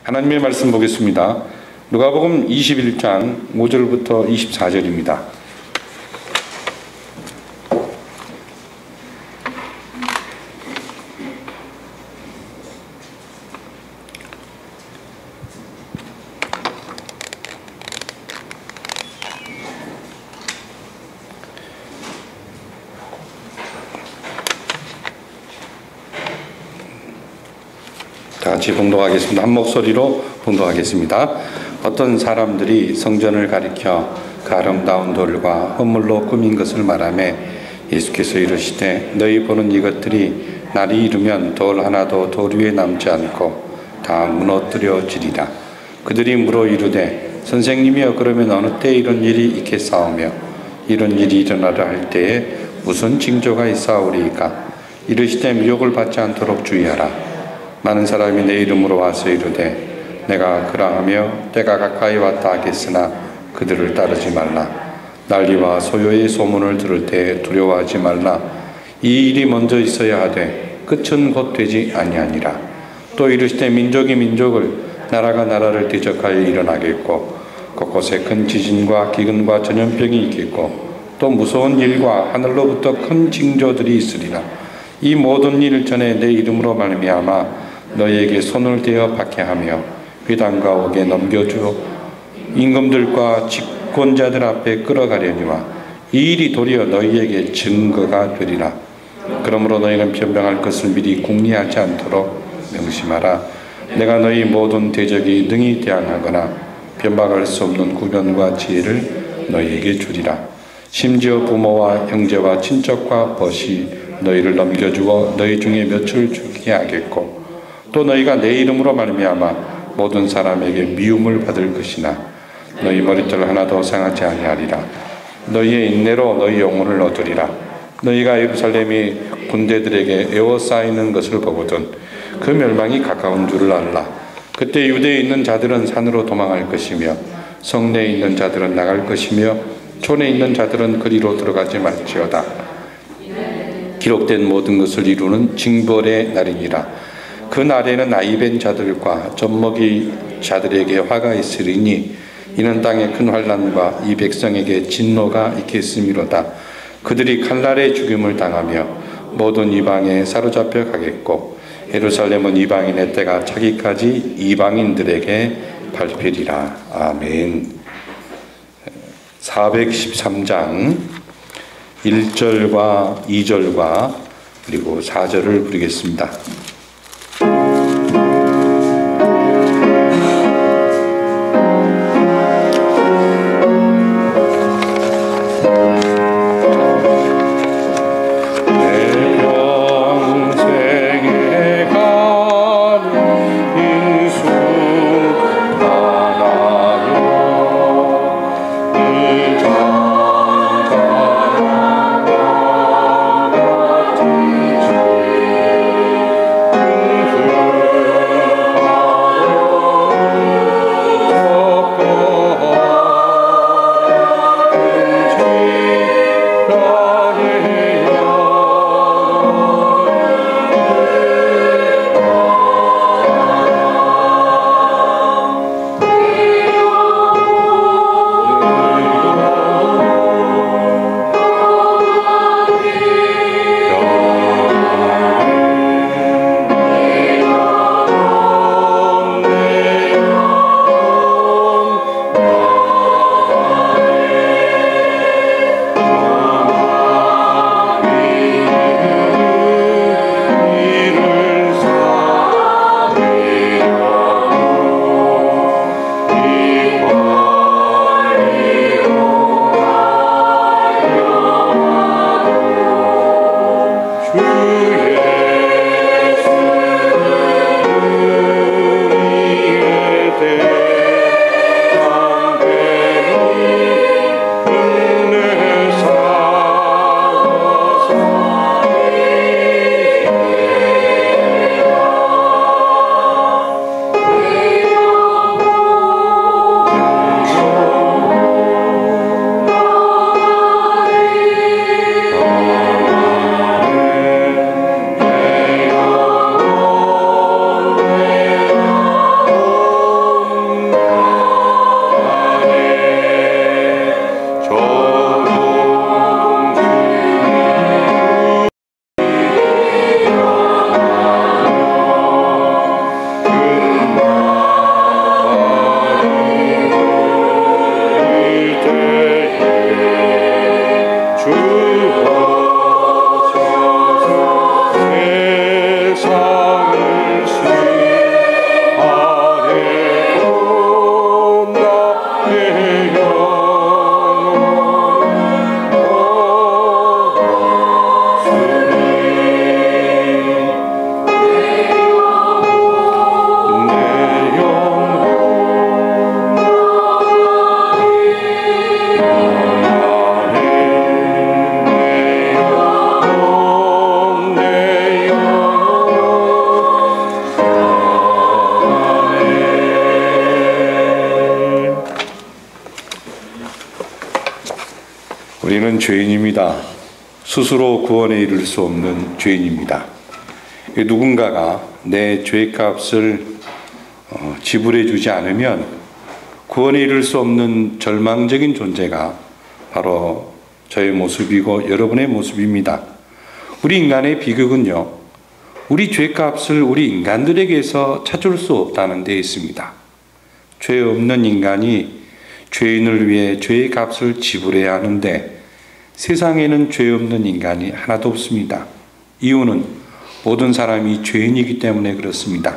하나님의 말씀 보겠습니다. 누가복음 21장 5절부터 24절입니다. 다 같이 봉독하겠습니다. 한 목소리로 봉독하겠습니다. 어떤 사람들이 성전을 가리켜 그 아름다운 돌과 헌물로 꾸민 것을 말하며 예수께서 이르시되 너희 보는 이것들이 날이 이르면 돌 하나도 돌 위에 남지 않고 다 무너뜨려지리라. 그들이 물어 이르되 선생님이여 그러면 어느 때 이런 일이 있겠사오며 이런 일이 일어나려 할 때에 무슨 징조가 있사오리이까? 이르시되 미혹을 받지 않도록 주의하라. 많은 사람이 내 이름으로 와서 이르되 내가 그러하며 때가 가까이 왔다 하겠으나 그들을 따르지 말라. 난리와 소요의 소문을 들을 때 두려워하지 말라. 이 일이 먼저 있어야 하되 끝은 곧 되지 아니하니라. 또 이르시되 민족이 민족을 나라가 나라를 대적하여 일어나겠고 곳곳에 큰 지진과 기근과 전염병이 있겠고 또 무서운 일과 하늘로부터 큰 징조들이 있으리라. 이 모든 일 전에 내 이름으로 말미암아 너희에게 손을 대어 박해하며 회당과 옥에 넘겨주어 임금들과 집권자들 앞에 끌어가려니와 이 일이 도리어 너희에게 증거가 되리라. 그러므로 너희는 변명할 것을 미리 궁리하지 않도록 명심하라. 내가 너희 모든 대적이 능히 대항하거나 변박할 수 없는 구변과 지혜를 너희에게 주리라. 심지어 부모와 형제와 친척과 벗이 너희를 넘겨주어 너희 중에 몇을 죽게 하겠고 또 너희가 내 이름으로 말미암아 모든 사람에게 미움을 받을 것이나 너희 머리털 하나도 상하지 아니하리라. 너희의 인내로 너희 영혼을 얻으리라. 너희가 예루살렘이 군대들에게 에워싸이는 것을 보거든 그 멸망이 가까운 줄을 알라. 그때 유대에 있는 자들은 산으로 도망할 것이며 성내에 있는 자들은 나갈 것이며 촌에 있는 자들은 그리로 들어가지 말지어다. 기록된 모든 것을 이루는 징벌의 날이니라. 그 날에는 나이벤 자들과 젖먹이 자들에게 화가 있으리니 이는 땅에 큰 환난과 이 백성에게 진노가 있겠음이로다. 그들이 칼날의 죽임을 당하며 모든 이방에 사로잡혀 가겠고 예루살렘은 이방인의 때가 차기까지 이방인들에게 밟히리라. 아멘. 413장 1절과 2절과 그리고 4절을 부르겠습니다. 우리는 죄인입니다. 스스로 구원에 이를 수 없는 죄인입니다. 누군가가 내 죄값을 지불해 주지 않으면 구원에 이를 수 없는 절망적인 존재가 바로 저의 모습이고 여러분의 모습입니다. 우리 인간의 비극은요, 우리 죄값을 우리 인간들에게서 찾을 수 없다는 데 있습니다. 죄 없는 인간이 죄인을 위해 죄의 값을 지불해야 하는데 세상에는 죄 없는 인간이 하나도 없습니다. 이유는 모든 사람이 죄인이기 때문에 그렇습니다.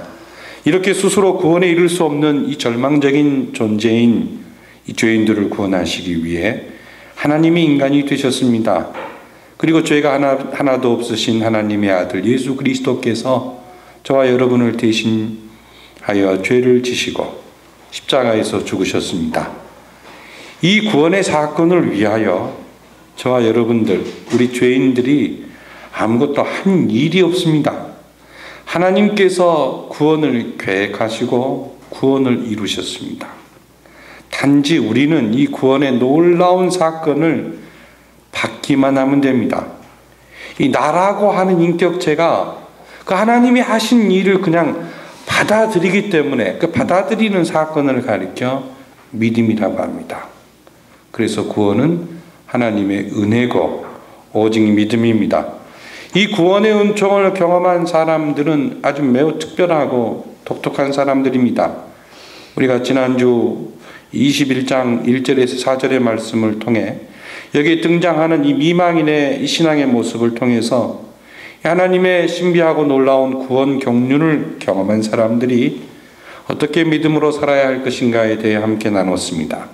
이렇게 스스로 구원에 이를 수 없는 이 절망적인 존재인 이 죄인들을 구원하시기 위해 하나님이 인간이 되셨습니다. 그리고 죄가 하나도 없으신 하나님의 아들 예수 그리스도께서 저와 여러분을 대신하여 죄를 지시고 십자가에서 죽으셨습니다. 이 구원의 사건을 위하여 저와 여러분들, 우리 죄인들이 아무것도 한 일이 없습니다. 하나님께서 구원을 계획하시고 구원을 이루셨습니다. 단지 우리는 이 구원의 놀라운 사건을 받기만 하면 됩니다. 이 나라고 하는 인격체가 그 하나님이 하신 일을 그냥 받아들이기 때문에 그 받아들이는 사건을 가리켜 믿음이라고 합니다. 그래서 구원은 하나님의 은혜고 오직 믿음입니다. 이 구원의 은총을 경험한 사람들은 아주 매우 특별하고 독특한 사람들입니다. 우리가 지난주 21장 1절에서 4절의 말씀을 통해 여기에 등장하는 이 미망인의 이 신앙의 모습을 통해서 하나님의 신비하고 놀라운 구원 경륜을 경험한 사람들이 어떻게 믿음으로 살아야 할 것인가에 대해 함께 나눴습니다.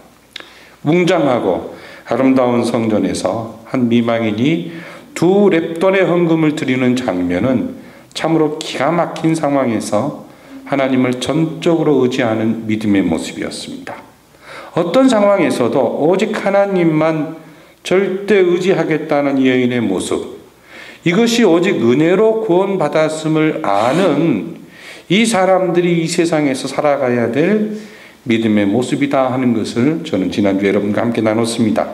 웅장하고 아름다운 성전에서 한 미망인이 2렙돈의 헌금을 드리는 장면은 참으로 기가 막힌 상황에서 하나님을 전적으로 의지하는 믿음의 모습이었습니다. 어떤 상황에서도 오직 하나님만 절대 의지하겠다는 이 여인의 모습, 이것이 오직 은혜로 구원받았음을 아는 이 사람들이 이 세상에서 살아가야 될 믿음의 모습이다 하는 것을 저는 지난주 여러분과 함께 나눴습니다.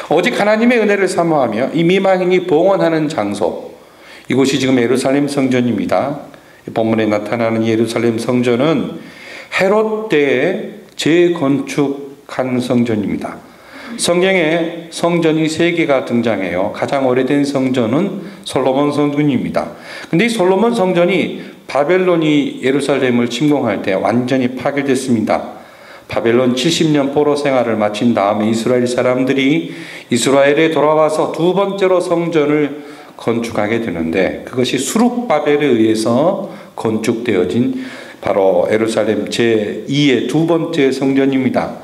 오직 하나님의 은혜를 사모하며 이 미망인이 봉헌하는 장소, 이곳이 지금 예루살렘 성전입니다. 본문에 나타나는 예루살렘 성전은 헤롯 때에 재건축한 성전입니다. 성경에 성전이 3개가 등장해요. 가장 오래된 성전은 솔로몬 성전입니다. 근데 이 솔로몬 성전이 바벨론이 예루살렘을 침공할 때 완전히 파괴됐습니다. 바벨론 70년 포로 생활을 마친 다음에 이스라엘 사람들이 이스라엘에 돌아와서 2번째로 성전을 건축하게 되는데 그것이 수룹바벨에 의해서 건축되어진 바로 예루살렘 제2의 2번째 성전입니다.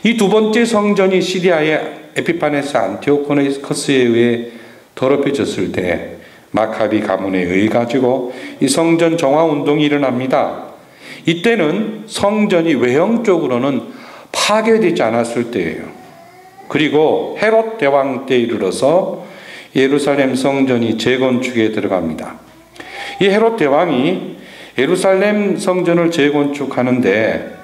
이 2번째 성전이 시리아의 에피파네스 안티오코네스에 의해 더럽혀졌을 때 마카비 가문에 의해 가지고 이 성전 정화 운동이 일어납니다. 이때는 성전이 외형적으로는 파괴되지 않았을 때예요. 그리고 헤롯 대왕 때 이르러서 예루살렘 성전이 재건축에 들어갑니다. 이 헤롯 대왕이 예루살렘 성전을 재건축하는데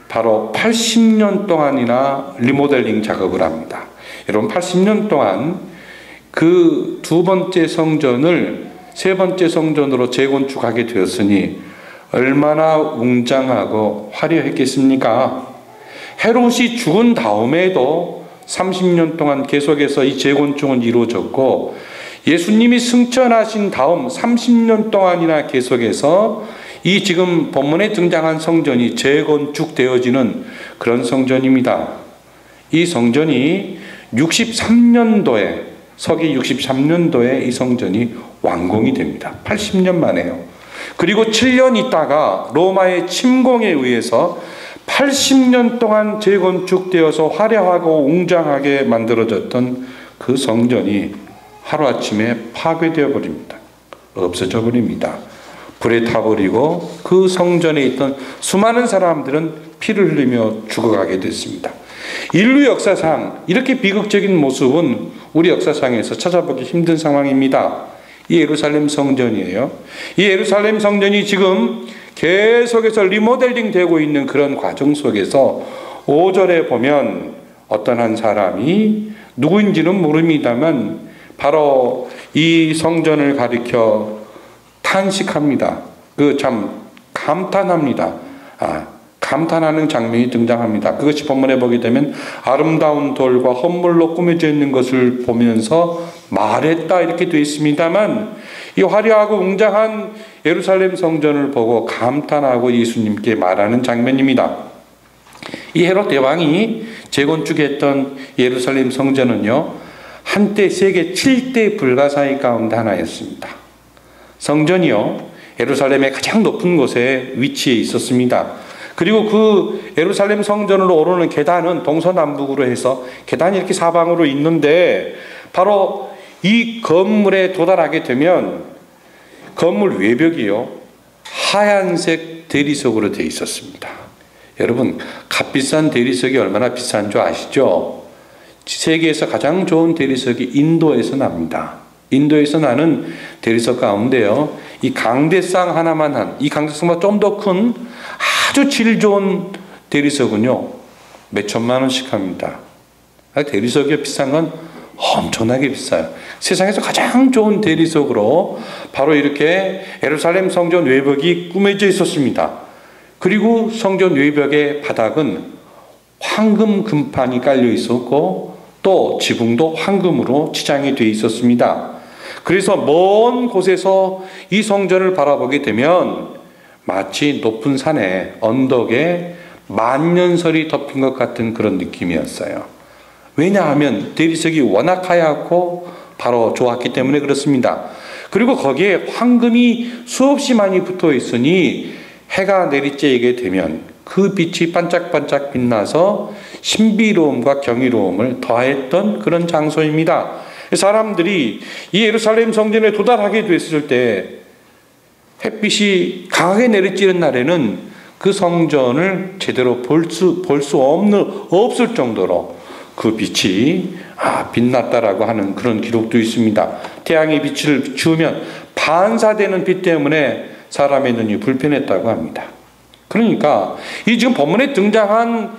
바로 80년 동안이나 리모델링 작업을 합니다. 여러분 80년 동안 그 2번째 성전을 3번째 성전으로 재건축하게 되었으니 얼마나 웅장하고 화려했겠습니까? 헤롯이 죽은 다음에도 30년 동안 계속해서 이 재건축은 이루어졌고 예수님이 승천하신 다음 30년 동안이나 계속해서 이 지금 본문에 등장한 성전이 재건축되어지는 그런 성전입니다. 이 성전이 63년도에 서기 63년도에 이 성전이 완공이 됩니다. 80년 만에요. 그리고 7년 있다가 로마의 침공에 의해서 80년 동안 재건축되어서 화려하고 웅장하게 만들어졌던 그 성전이 하루아침에 파괴되어 버립니다. 없어져 버립니다. 불에 타버리고 그 성전에 있던 수많은 사람들은 피를 흘리며 죽어가게 됐습니다. 인류 역사상 이렇게 비극적인 모습은 우리 역사상에서 찾아보기 힘든 상황입니다. 이 예루살렘 성전이에요. 이 예루살렘 성전이 지금 계속해서 리모델링 되고 있는 그런 과정 속에서 5절에 보면 어떤 한 사람이 누구인지는 모릅니다만 바로 이 성전을 가리켜 탄식합니다. 참 감탄합니다. 감탄하는 장면이 등장합니다. 그것이 본문에 보게 되면 아름다운 돌과 헌물로 꾸며져 있는 것을 보면서 말했다 이렇게 되어 있습니다만, 이 화려하고 웅장한 예루살렘 성전을 보고 감탄하고 예수님께 말하는 장면입니다. 이 헤롯 대왕이 재건축했던 예루살렘 성전은요, 한때 세계 7대 불가사의 가운데 하나였습니다. 성전이요, 예루살렘의 가장 높은 곳에 위치해 있었습니다. 그리고 그 예루살렘 성전으로 오르는 계단은 동서남북으로 해서 계단이 이렇게 사방으로 있는데, 바로 이 건물에 도달하게 되면 건물 외벽이요, 하얀색 대리석으로 되어 있었습니다. 여러분, 값비싼 대리석이 얼마나 비싼 줄 아시죠? 세계에서 가장 좋은 대리석이 인도에서 납니다. 인도에서 나는 대리석 가운데요, 이 강대상 하나만 한, 이 강대상보다 좀 더 큰 아주 질 좋은 대리석은요, 몇 천만 원씩 합니다. 대리석이 비싼 건 엄청나게 비싸요. 세상에서 가장 좋은 대리석으로 바로 이렇게 예루살렘 성전 외벽이 꾸며져 있었습니다. 그리고 성전 외벽의 바닥은 황금 금판이 깔려 있었고, 또 지붕도 황금으로 치장이 되어 있었습니다. 그래서 먼 곳에서 이 성전을 바라보게 되면 마치 높은 산에, 언덕에 만년설이 덮인 것 같은 그런 느낌이었어요. 왜냐하면 대리석이 워낙 하얗고 바로 좋았기 때문에 그렇습니다. 그리고 거기에 황금이 수없이 많이 붙어 있으니 해가 내리쬐게 되면 그 빛이 반짝반짝 빛나서 신비로움과 경이로움을 더했던 그런 장소입니다. 사람들이 이 예루살렘 성전에 도달하게 됐을 때 햇빛이 강하게 내리쬐는 날에는 그 성전을 제대로 볼 수 없을 정도로 그 빛이 빛났다라고 하는 그런 기록도 있습니다. 태양의 빛을 주면 반사되는 빛 때문에 사람의 눈이 불편했다고 합니다. 그러니까 이 지금 본문에 등장한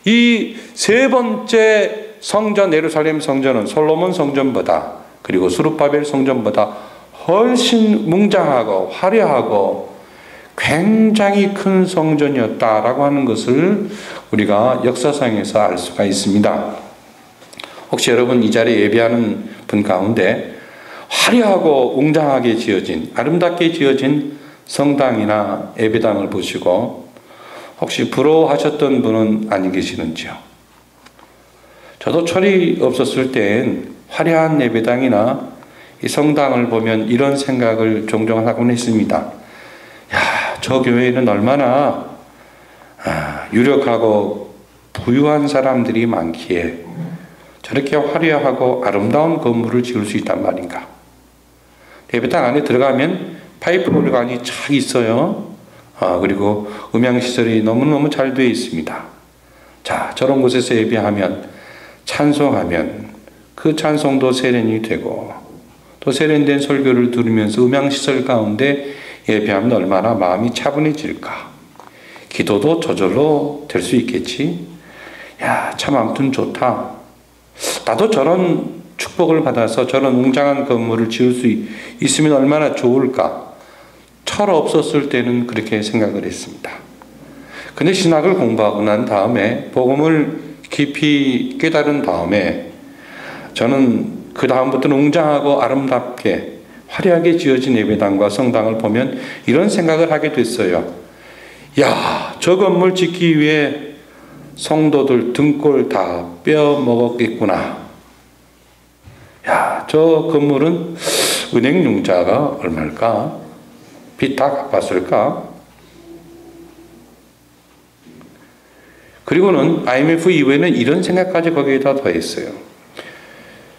이 세 번째 성전, 예루살렘 성전은 솔로몬 성전보다, 그리고 스룹바벨 성전보다 훨씬 웅장하고 화려하고 굉장히 큰 성전이었다라고 하는 것을 우리가 역사상에서 알 수가 있습니다. 혹시 여러분 이 자리에 예배하는 분 가운데 화려하고 웅장하게 지어진, 아름답게 지어진 성당이나 예배당을 보시고 혹시 부러워하셨던 분은 안 계시는지요? 저도 철이 없었을 땐 화려한 예배당이나 이 성당을 보면 이런 생각을 종종 하곤 했습니다. 야, 저 교회에는 얼마나 유력하고 부유한 사람들이 많기에 저렇게 화려하고 아름다운 건물을 지을 수 있단 말인가. 예배당 안에 들어가면 파이프 오르간이 쫙 있어요. 그리고 음향시설이 너무너무 잘 되어 있습니다. 자, 저런 곳에서 예배하면, 찬송하면 그 찬송도 세련이 되고, 또 세련된 설교를 들으면서 음향시설 가운데 예배하면 얼마나 마음이 차분해질까. 기도도 저절로 될 수 있겠지. 야, 참 아무튼 좋다. 나도 저런 축복을 받아서 저런 웅장한 건물을 지을 수 있으면 얼마나 좋을까. 철 없었을 때는 그렇게 생각을 했습니다. 근데 신학을 공부하고 난 다음에, 복음을 깊이 깨달은 다음에, 저는 그 다음부터는 웅장하고 아름답게 화려하게 지어진 예배당과 성당을 보면 이런 생각을 하게 됐어요. 야, 저 건물 짓기 위해 성도들 등골 다 빼어먹었겠구나. 야, 저 건물은 은행융자가 얼마일까? 빚 다 갚았을까? 그리고는 IMF 이후에는 이런 생각까지 거기에다 더했어요.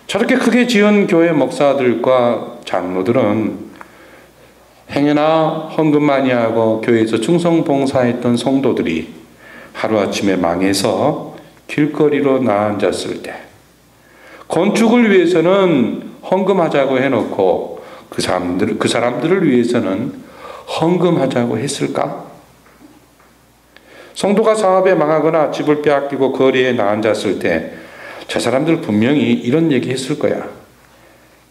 저렇게 크게 지은 교회 목사들과 장로들은 행여나 헌금 많이 하고 교회에서 충성 봉사했던 성도들이 하루아침에 망해서 길거리로 나앉았을 때, 건축을 위해서는 헌금하자고 해놓고 그 사람들을 위해서는 헌금하자고 했을까? 성도가 사업에 망하거나 집을 빼앗기고 거리에 나앉았을 때 저 사람들 분명히 이런 얘기 했을 거야.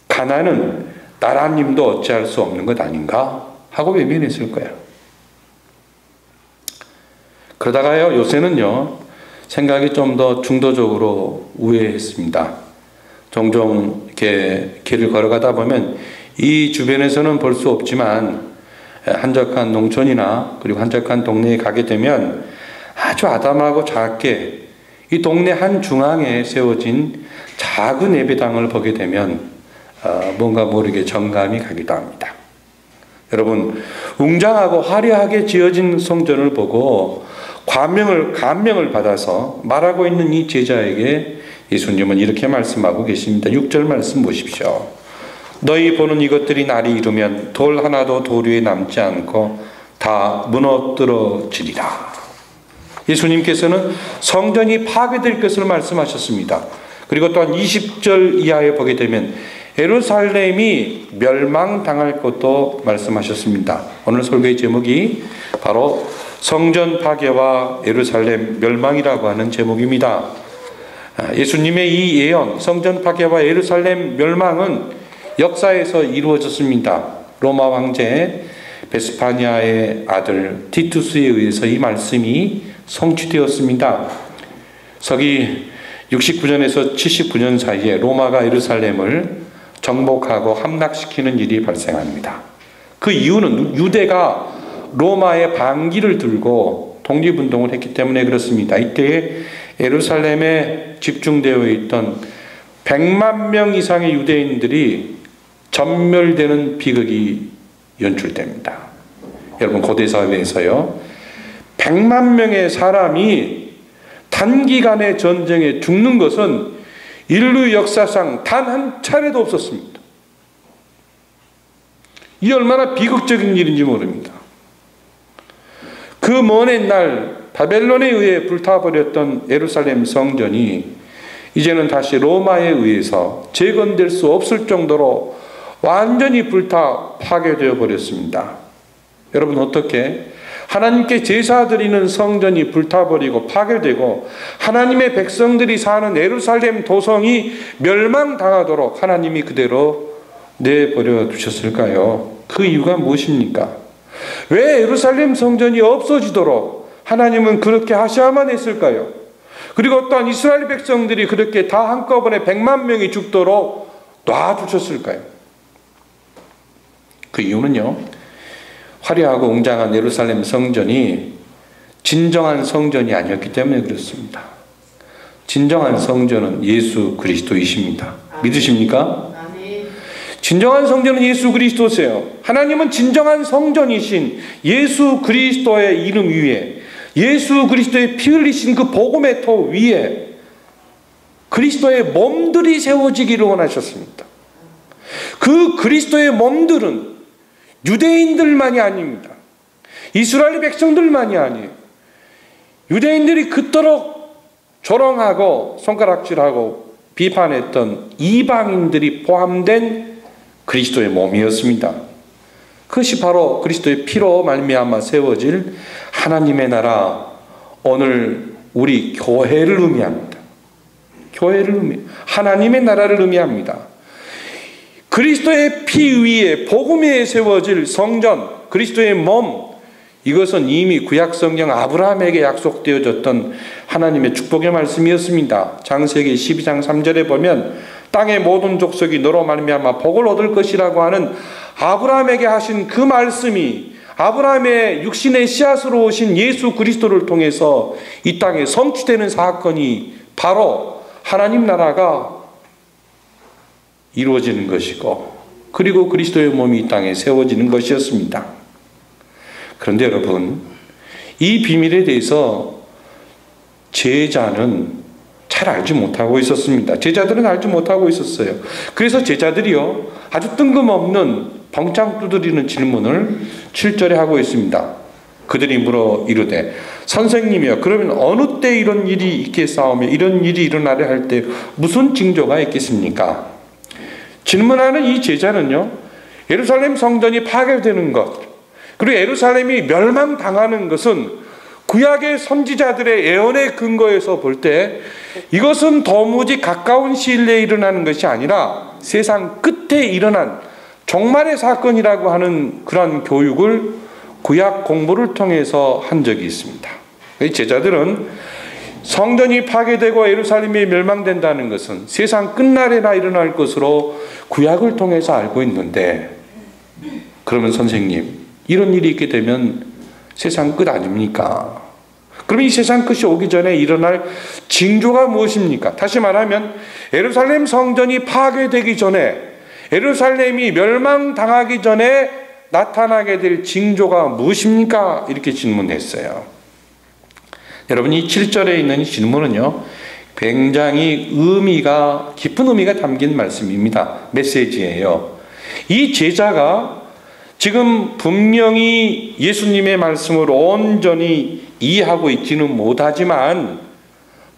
가나안은 나라님도 어찌할 수 없는 것 아닌가 하고 외면했을 거야. 그러다가요, 요새는요, 생각이 좀 더 중도적으로 우회했습니다. 종종 이렇게 길을 걸어가다 보면 이 주변에서는 볼 수 없지만 한적한 농촌이나 그리고 한적한 동네에 가게 되면 아주 아담하고 작게 이 동네 한 중앙에 세워진 작은 예배당을 보게 되면 뭔가 모르게 정감이 가기도 합니다. 여러분, 웅장하고 화려하게 지어진 성전을 보고 감명을 받아서 말하고 있는 이 제자에게 예수님은 이렇게 말씀하고 계십니다. 6절 말씀 보십시오. 너희 보는 이것들이 날이 이르면 돌 하나도 돌 위에 남지 않고 다 무너뜨려지리라. 예수님께서는 성전이 파괴될 것을 말씀하셨습니다. 그리고 또한 20절 이하에 보게 되면 예루살렘이 멸망당할 것도 말씀하셨습니다. 오늘 설교의 제목이 바로 성전 파괴와 예루살렘 멸망이라고 하는 제목입니다. 예수님의 이 예언, 성전 파괴와 예루살렘 멸망은 역사에서 이루어졌습니다. 로마 황제 베스파니아의 아들 티투스에 의해서 이 말씀이 성취되었습니다. 서기 69년에서 79년 사이에 로마가 예루살렘을 정복하고 함락시키는 일이 발생합니다. 그 이유는 유대가 로마의 반기를 들고 독립운동을 했기 때문에 그렇습니다. 이때 예루살렘에 집중되어 있던 100만 명 이상의 유대인들이 전멸되는 비극이 연출됩니다. 여러분, 고대 사회에서요, 100만 명의 사람이 단기간의 전쟁에 죽는 것은 인류 역사상 단 한 차례도 없었습니다. 이 얼마나 비극적인 일인지 모릅니다. 그 먼 옛날 바벨론에 의해 불타버렸던 예루살렘 성전이 이제는 다시 로마에 의해서 재건될 수 없을 정도로 완전히 불타 파괴되어 버렸습니다. 여러분, 어떻게 하나님께 제사 드리는 성전이 불타버리고 파괴되고 하나님의 백성들이 사는 예루살렘 도성이 멸망당하도록 하나님이 그대로 내버려 두셨을까요? 그 이유가 무엇입니까? 왜 예루살렘 성전이 없어지도록 하나님은 그렇게 하셔야만 했을까요? 그리고 또한 이스라엘 백성들이 그렇게 다 한꺼번에 100만 명이 죽도록 놔두셨을까요? 그 이유는요, 화려하고 웅장한 예루살렘 성전이 진정한 성전이 아니었기 때문에 그렇습니다. 진정한 성전은 예수 그리스도이십니다. 믿으십니까? 진정한 성전은 예수 그리스도세요. 하나님은 진정한 성전이신 예수 그리스도의 이름 위에, 예수 그리스도의 피 흘리신 그 복음의 터 위에 그리스도의 몸들이 세워지기를 원하셨습니다. 그 그리스도의 몸들은 유대인들만이 아닙니다. 이스라엘 백성들만이 아니에요. 유대인들이 그토록 조롱하고 손가락질하고 비판했던 이방인들이 포함된 그리스도의 몸이었습니다. 그것이 바로 그리스도의 피로 말미암아 세워질 하나님의 나라, 오늘 우리 교회를 의미합니다. 하나님의 나라를 의미합니다. 그리스도의 피 위에 복음 위에 세워질 성전, 그리스도의 몸, 이것은 이미 구약 성경 아브라함에게 약속되어졌던 하나님의 축복의 말씀이었습니다. 창세기 12장 3절에 보면 땅의 모든 족속이 너로 말미암아 복을 얻을 것이라고 하는 아브라함에게 하신 그 말씀이 아브라함의 육신의 씨앗으로 오신 예수 그리스도를 통해서 이 땅에 성취되는 사건이 바로 하나님 나라가 이루어지는 것이고, 그리고 그리스도의 몸이 이 땅에 세워지는 것이었습니다. 그런데 여러분, 이 비밀에 대해서 제자는 잘 알지 못하고 있었습니다. 제자들은 알지 못하고 있었어요. 그래서 제자들이요, 아주 뜬금없는 벙짱 두드리는 질문을 7절에 하고 있습니다. 그들이 물어 이르되, 선생님이여, 그러면 어느 때 이런 일이 있겠사오며 이런 일이 일어나려 할 때 무슨 징조가 있겠습니까? 질문하는 이 제자는요, 예루살렘 성전이 파괴되는 것, 그리고 예루살렘이 멸망당하는 것은 구약의 선지자들의 예언의 근거에서 볼 때 이것은 도무지 가까운 시일 내에 일어나는 것이 아니라 세상 끝에 일어난 종말의 사건이라고 하는 그런 교육을 구약 공부를 통해서 한 적이 있습니다. 제자들은 성전이 파괴되고 예루살렘이 멸망된다는 것은 세상 끝날에나 일어날 것으로 구약을 통해서 알고 있는데, 그러면 선생님, 이런 일이 있게 되면 세상 끝 아닙니까? 그럼 이 세상 끝이 오기 전에 일어날 징조가 무엇입니까? 다시 말하면 예루살렘 성전이 파괴되기 전에, 예루살렘이 멸망당하기 전에 나타나게 될 징조가 무엇입니까? 이렇게 질문했어요. 여러분, 이 7절에 있는 이 질문은요, 굉장히 깊은 의미가 담긴 말씀입니다. 메시지예요. 이 제자가 지금 분명히 예수님의 말씀을 온전히 이해하고 있지는 못하지만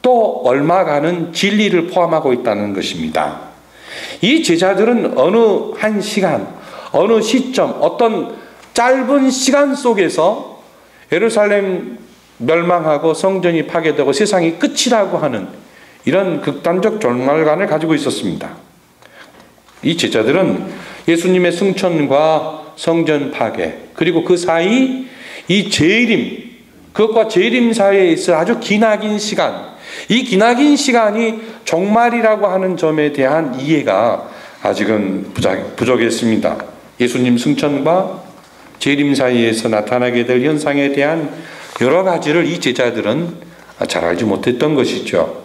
또 얼마간은 진리를 포함하고 있다는 것입니다. 이 제자들은 어느 한 시간, 어느 시점, 어떤 짧은 시간 속에서 예루살렘 멸망하고 성전이 파괴되고 세상이 끝이라고 하는 이런 극단적 종말관을 가지고 있었습니다. 이 제자들은 예수님의 승천과 성전 파괴, 그리고 그 사이 이 재림, 그것과 재림 사이에 있을 아주 기나긴 시간, 이 기나긴 시간이 종말이라고 하는 점에 대한 이해가 아직은 부족했습니다. 예수님 승천과 재림 사이에서 나타나게 될 현상에 대한 여러 가지를 이 제자들은 잘 알지 못했던 것이죠.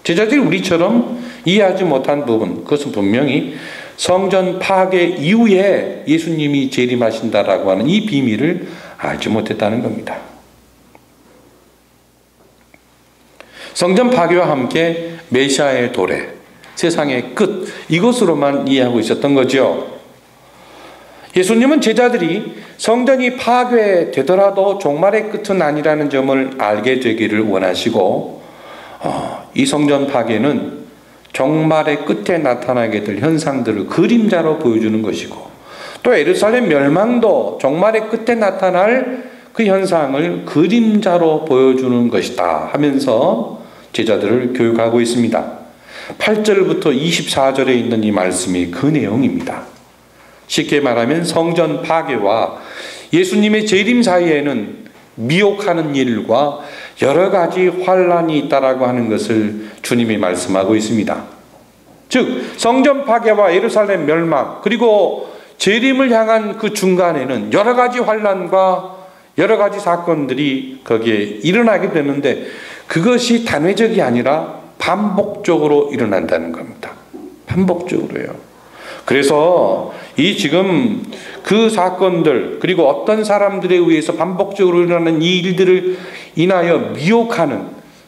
제자들이 우리처럼 이해하지 못한 부분, 그것은 분명히 성전 파괴 이후에 예수님이 재림하신다라고 하는 이 비밀을 알지 못했다는 겁니다. 성전 파괴와 함께 메시아의 도래, 세상의 끝, 이것으로만 이해하고 있었던 거죠. 예수님은 제자들이 성전이 파괴되더라도 종말의 끝은 아니라는 점을 알게 되기를 원하시고, 이 성전 파괴는 종말의 끝에 나타나게 될 현상들을 그림자로 보여주는 것이고, 또 예루살렘 멸망도 종말의 끝에 나타날 그 현상을 그림자로 보여주는 것이다 하면서 제자들을 교육하고 있습니다. 8절부터 24절에 있는 이 말씀이 그 내용입니다. 쉽게 말하면 성전 파괴와 예수님의 재림 사이에는 미혹하는 일과 여러 가지 환란이 있다라고 하는 것을 주님이 말씀하고 있습니다. 즉 성전 파괴와 예루살렘 멸망, 그리고 재림을 향한 그 중간에는 여러 가지 환란과 여러 가지 사건들이 거기에 일어나게 되는데, 그것이 단회적이 아니라 반복적으로 일어난다는 겁니다. 반복적으로요. 그래서 이 지금 그 사건들, 그리고 어떤 사람들에 의해서 반복적으로 일어나는 이 일들을 인하여 미혹하는,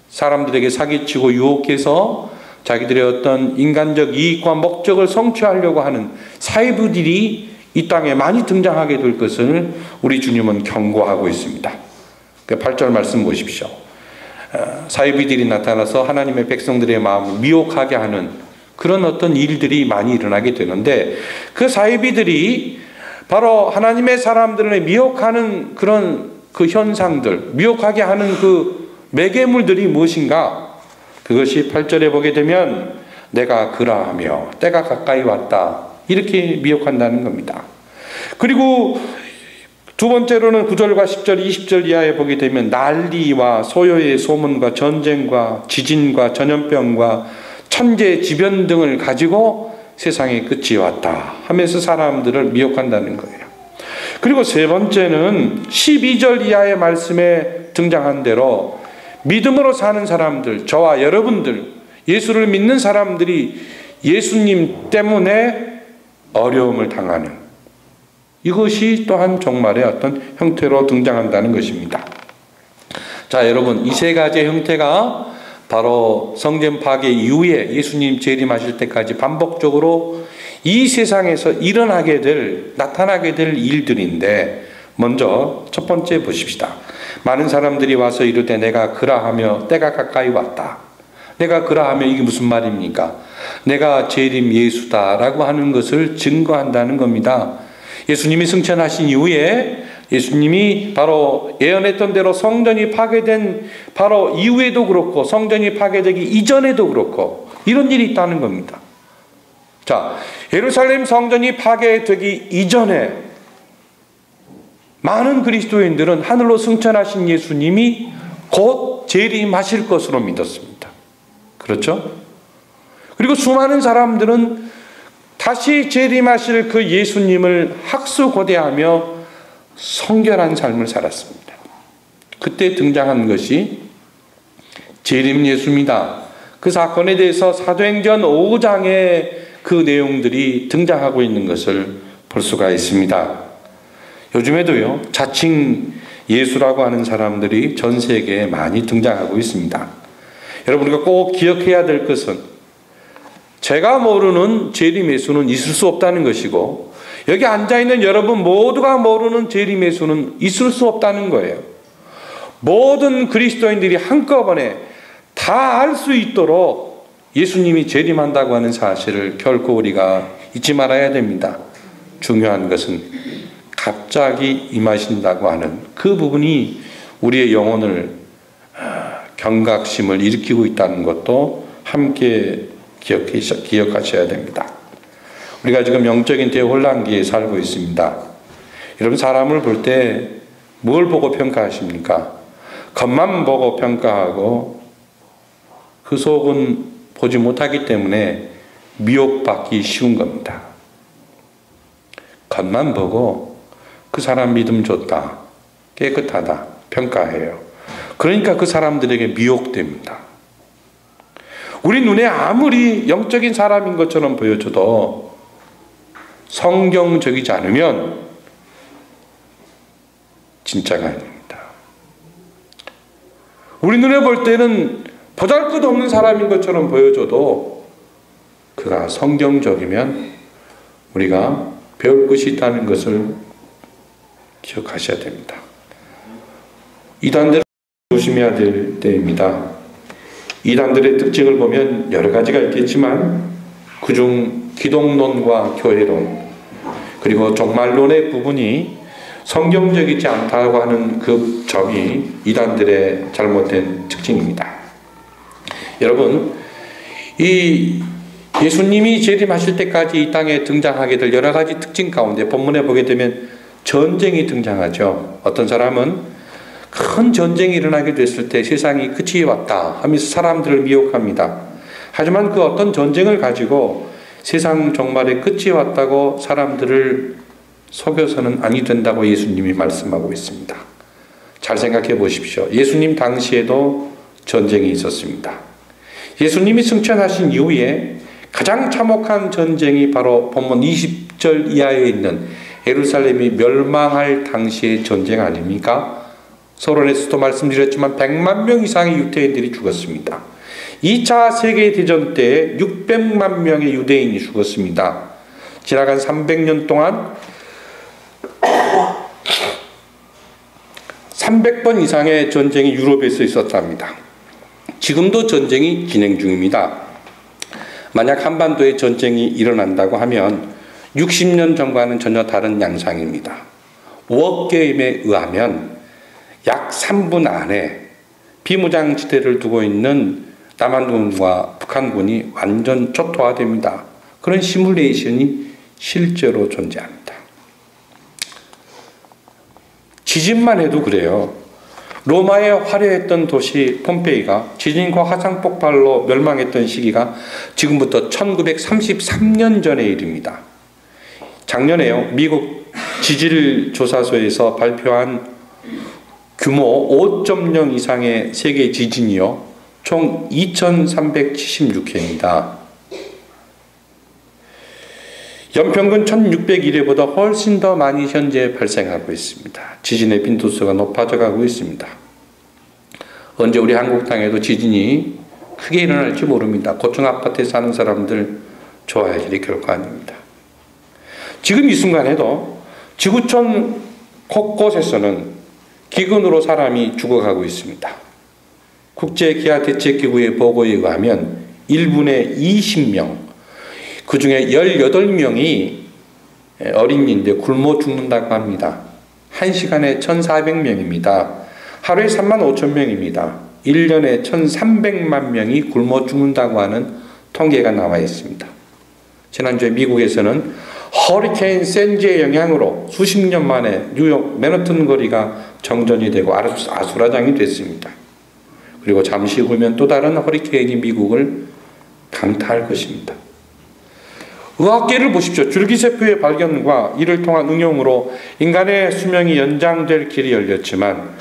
사람들에게 사기치고 유혹해서 자기들의 어떤 인간적 이익과 목적을 성취하려고 하는 사이비들이 이 땅에 많이 등장하게 될 것을 우리 주님은 경고하고 있습니다. 8절 말씀 보십시오. 사이비들이 나타나서 하나님의 백성들의 마음을 미혹하게 하는 그런 어떤 일들이 많이 일어나게 되는데, 그 사이비들이 바로 하나님의 사람들을 미혹하는 그런 그 현상들, 미혹하게 하는 그 매개물들이 무엇인가? 그것이 8절에 보게 되면 내가 그라하며 때가 가까이 왔다, 이렇게 미혹한다는 겁니다. 그리고 두 번째로는 9절과 10절, 20절 이하에 보게 되면 난리와 소요의 소문과 전쟁과 지진과 전염병과 천재지변 등을 가지고 세상의 끝이 왔다 하면서 사람들을 미혹한다는 거예요. 그리고 세 번째는 12절 이하의 말씀에 등장한 대로 믿음으로 사는 사람들, 저와 여러분들, 예수를 믿는 사람들이 예수님 때문에 어려움을 당하는, 이것이 또한 종말의 어떤 형태로 등장한다는 것입니다. 자, 여러분, 이 세 가지의 형태가 바로 성전 파괴 이후에 예수님 재림하실 때까지 반복적으로 이 세상에서 나타나게 될 일들인데, 먼저 첫 번째 보십시다. 많은 사람들이 와서 이르되 내가 그라하며 때가 가까이 왔다. 내가 그라하며 이게 무슨 말입니까? 내가 재림 예수다라고 하는 것을 증거한다는 겁니다. 예수님이 승천하신 이후에 예수님이 바로 예언했던 대로 성전이 파괴된 바로 이후에도 그렇고 성전이 파괴되기 이전에도 그렇고 이런 일이 있다는 겁니다. 자, 예루살렘 성전이 파괴되기 이전에 많은 그리스도인들은 하늘로 승천하신 예수님이 곧 재림하실 것으로 믿었습니다. 그렇죠? 그리고 수많은 사람들은 다시 재림하실 그 예수님을 학수고대하며 성결한 삶을 살았습니다. 그때 등장한 것이 재림 예수입니다. 그 사건에 대해서 사도행전 5장에 그 내용들이 등장하고 있는 것을 볼 수가 있습니다. 요즘에도요, 자칭 예수라고 하는 사람들이 전 세계에 많이 등장하고 있습니다. 여러분, 우리가 꼭 기억해야 될 것은 제가 모르는 재림 예수는 있을 수 없다는 것이고, 여기 앉아있는 여러분 모두가 모르는 재림 예수는 있을 수 없다는 거예요. 모든 그리스도인들이 한꺼번에 다 알 수 있도록 예수님이 재림한다고 하는 사실을 결코 우리가 잊지 말아야 됩니다. 중요한 것은 갑자기 임하신다고 하는 그 부분이 우리의 영혼을 경각심을 일으키고 있다는 것도 함께 기억하셔야 됩니다. 우리가 지금 영적인 대혼란기에 살고 있습니다. 여러분, 사람을 볼 때 뭘 보고 평가하십니까? 겉만 보고 평가하고 그 속은 보지 못하기 때문에 미혹받기 쉬운 겁니다. 겉만 보고 그 사람 믿음 좋다, 깨끗하다 평가해요. 그러니까 그 사람들에게 미혹됩니다. 우리 눈에 아무리 영적인 사람인 것처럼 보여줘도 성경적이지 않으면 진짜가 아닙니다. 우리 눈에 볼 때는 보잘것없는 사람인 것처럼 보여줘도 그가 성경적이면 우리가 배울 것이 있다는 것을 기억하셔야 됩니다. 이단들을 조심해야 될 때입니다. 이단들의 특징을 보면 여러 가지가 있겠지만 그중 기독론과 교회론 그리고 종말론의 부분이 성경적이지 않다고 하는 그 점이 이단들의 잘못된 특징입니다. 여러분, 이 예수님이 재림하실 때까지 이 땅에 등장하게 될 여러 가지 특징 가운데 본문에 보게 되면 전쟁이 등장하죠. 어떤 사람은 큰 전쟁이 일어나게 됐을 때 세상이 끝이 왔다 하면서 사람들을 미혹합니다. 하지만 그 어떤 전쟁을 가지고 세상 종말의 끝이 왔다고 사람들을 속여서는 아니 된다고 예수님이 말씀하고 있습니다. 잘 생각해 보십시오. 예수님 당시에도 전쟁이 있었습니다. 예수님이 승천하신 이후에 가장 참혹한 전쟁이 바로 본문 20절 이하에 있는 예루살렘이 멸망할 당시의 전쟁 아닙니까? 서론에서도 말씀드렸지만 100만 명 이상의 유대인들이 죽었습니다. 2차 세계대전 때 600만 명의 유대인이 죽었습니다. 지나간 300년 동안 300번 이상의 전쟁이 유럽에서 있었답니다. 지금도 전쟁이 진행 중입니다. 만약 한반도에 전쟁이 일어난다고 하면 60년 전과는 전혀 다른 양상입니다. 워게임에 의하면 약 3분 안에 비무장지대를 두고 있는 남한군과 북한군이 완전 초토화됩니다. 그런 시뮬레이션이 실제로 존재합니다. 지진만 해도 그래요. 로마의 화려했던 도시 폼페이가 지진과 화산폭발로 멸망했던 시기가 지금부터 1933년 전의 일입니다. 작년에요, 미국 지질조사소에서 발표한 규모 5.0 이상의 세계 지진이요, 총 2376회입니다. 연평균 1601회보다 훨씬 더 많이 현재 발생하고 있습니다. 지진의 빈도수가 높아져 가고 있습니다. 언제 우리 한국 땅에도 지진이 크게 일어날지 모릅니다. 고층 아파트에 사는 사람들 좋아할 일이 결코 아닙니다. 지금 이 순간에도 지구촌 곳곳에서는 기근으로 사람이 죽어가고 있습니다. 국제기아대책기구의 보고에 의하면 1분에 20명, 그 중에 18명이 어린이인데 굶어 죽는다고 합니다. 1시간에 1,400명입니다. 하루에 35,000명입니다. 1년에 1,300만 명이 굶어 죽는다고 하는 통계가 나와 있습니다. 지난주에 미국에서는 허리케인 샌지의 영향으로 수십 년 만에 뉴욕 맨하튼 거리가 정전이 되고 아수라장이 됐습니다. 그리고 잠시 후면 또 다른 허리케인이 미국을 강타할 것입니다. 의학계를 보십시오. 줄기세포의 발견과 이를 통한 응용으로 인간의 수명이 연장될 길이 열렸지만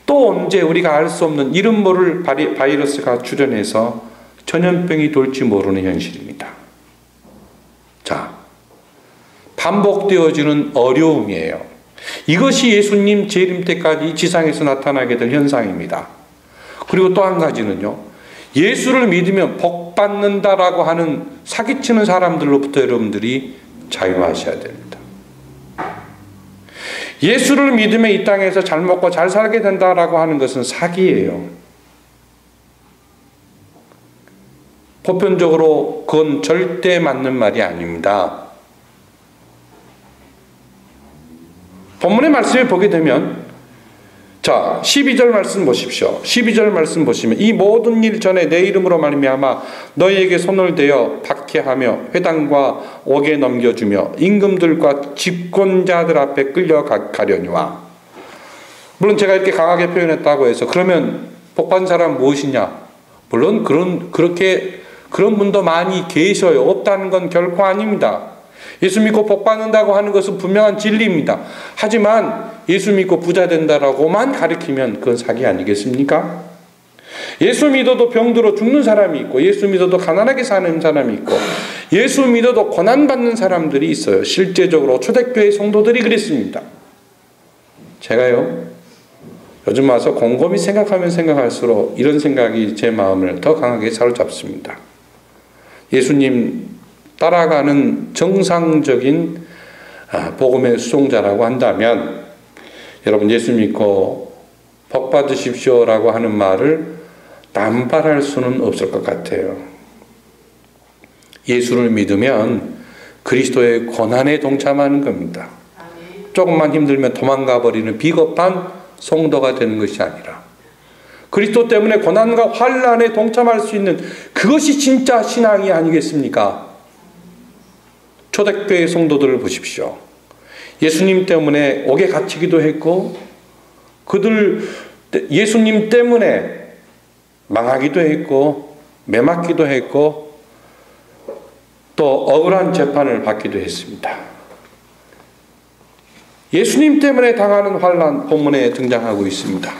또 언제 우리가 알 수 없는 이름 모를 바이러스가 출현해서 전염병이 돌지 모르는 현실입니다. 자, 반복되어지는 어려움이에요. 이것이 예수님 재림 때까지 지상에서 나타나게 될 현상입니다. 그리고 또 한 가지는요. 예수를 믿으면 복 받는다라고 하는 사기치는 사람들로부터 여러분들이 자유하셔야 됩니다. 예수를 믿으면 이 땅에서 잘 먹고 잘 살게 된다라고 하는 것은 사기예요. 보편적으로 그건 절대 맞는 말이 아닙니다. 본문의 말씀을 보게 되면 자, 12절 말씀 보십시오. 12절 말씀 보시면 이 모든 일 전에 내 이름으로 말미암아 너희에게 손을 대어 박해하며 회당과 옥에 넘겨주며 임금들과 집권자들 앞에 끌려가려니와. 물론 제가 이렇게 강하게 표현했다고 해서 그러면 복받은 사람 무엇이냐? 물론 그런 분도 많이 계셔요. 없다는 건 결코 아닙니다. 예수 믿고 복 받는다고 하는 것은 분명한 진리입니다. 하지만 예수 믿고 부자 된다라고만 가르치면 그건 사기 아니겠습니까? 예수 믿어도 병들어 죽는 사람이 있고 예수 믿어도 가난하게 사는 사람이 있고 예수 믿어도 고난받는 사람들이 있어요. 실제적으로 초대교회 성도들이 그랬습니다. 제가요 요즘 와서 곰곰이 생각하면 생각할수록 이런 생각이 제 마음을 더 강하게 사로잡습니다. 예수님 따라가는 정상적인 복음의 수송자라고 한다면 여러분 예수 믿고 복 받으십시오라고 하는 말을 남발할 수는 없을 것 같아요. 예수를 믿으면 그리스도의 고난에 동참하는 겁니다. 조금만 힘들면 도망가 버리는 비겁한 성도가 되는 것이 아니라 그리스도 때문에 고난과 환난에 동참할 수 있는 그것이 진짜 신앙이 아니겠습니까? 초대교회 성도들을 보십시오. 예수님 때문에 옥에 갇히기도 했고 예수님 때문에 망하기도 했고 매맞기도 했고 또 억울한 재판을 받기도 했습니다. 예수님 때문에 당하는 환난 본문에 등장하고 있습니다.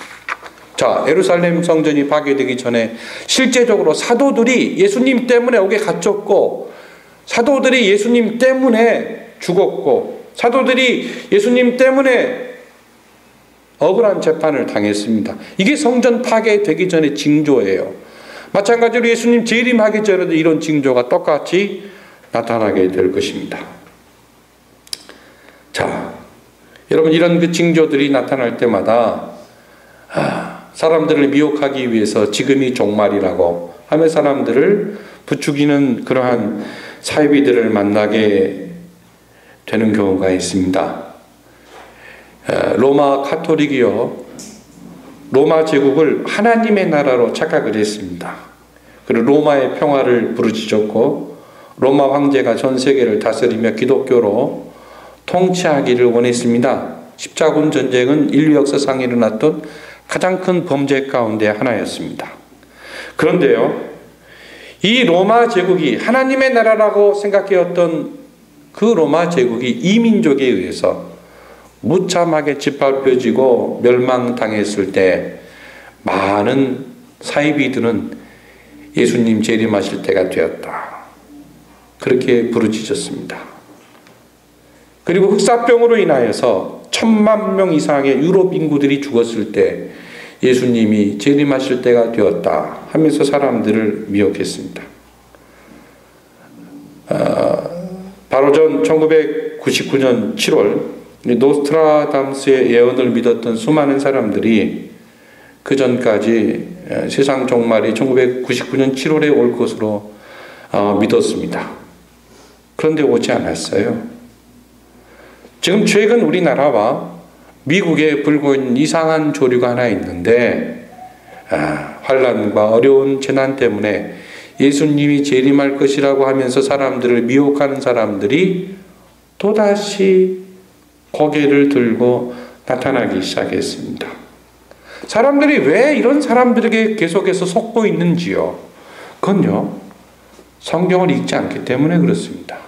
자, 예루살렘 성전이 파괴되기 전에 실제적으로 사도들이 예수님 때문에 옥에 갇혔고 사도들이 예수님 때문에 죽었고 사도들이 예수님 때문에 억울한 재판을 당했습니다. 이게 성전 파괴되기 전의 징조예요. 마찬가지로 예수님 재림하기 전에도 이런 징조가 똑같이 나타나게 될 것입니다. 자, 여러분 이런 그 징조들이 나타날 때마다 사람들을 미혹하기 위해서 지금이 종말이라고 하며 사람들을 부추기는 그러한 사이비들을 만나게 되는 경우가 있습니다. 로마 카톨릭이요 로마 제국을 하나님의 나라로 착각을 했습니다. 그리고 로마의 평화를 부르짖었고 로마 황제가 전 세계를 다스리며 기독교로 통치하기를 원했습니다. 십자군 전쟁은 인류 역사상에 일어났던 가장 큰 범죄 가운데 하나였습니다. 그런데요 이 로마 제국이 하나님의 나라라고 생각해왔던 그 로마 제국이 이민족에 의해서 무참하게 짓밟혀지고 멸망당했을 때 많은 사이비들은 예수님 재림하실 때가 되었다. 그렇게 부르짖었습니다. 그리고 흑사병으로 인하여서 1,000만 명 이상의 유럽 인구들이 죽었을 때 예수님이 재림하실 때가 되었다 하면서 사람들을 미혹했습니다. 바로 전 1999년 7월 노스트라다무스의 예언을 믿었던 수많은 사람들이 그 전까지 세상 종말이 1999년 7월에 올 것으로 믿었습니다. 그런데 오지 않았어요. 지금 최근 우리나라와 미국에 불고 있는 이상한 조류가 하나 있는데 환난과 어려운 재난 때문에 예수님이 재림할 것이라고 하면서 사람들을 미혹하는 사람들이 또다시 고개를 들고 나타나기 시작했습니다. 사람들이 왜 이런 사람들에게 계속해서 속고 있는지요? 그건요, 성경을 읽지 않기 때문에 그렇습니다.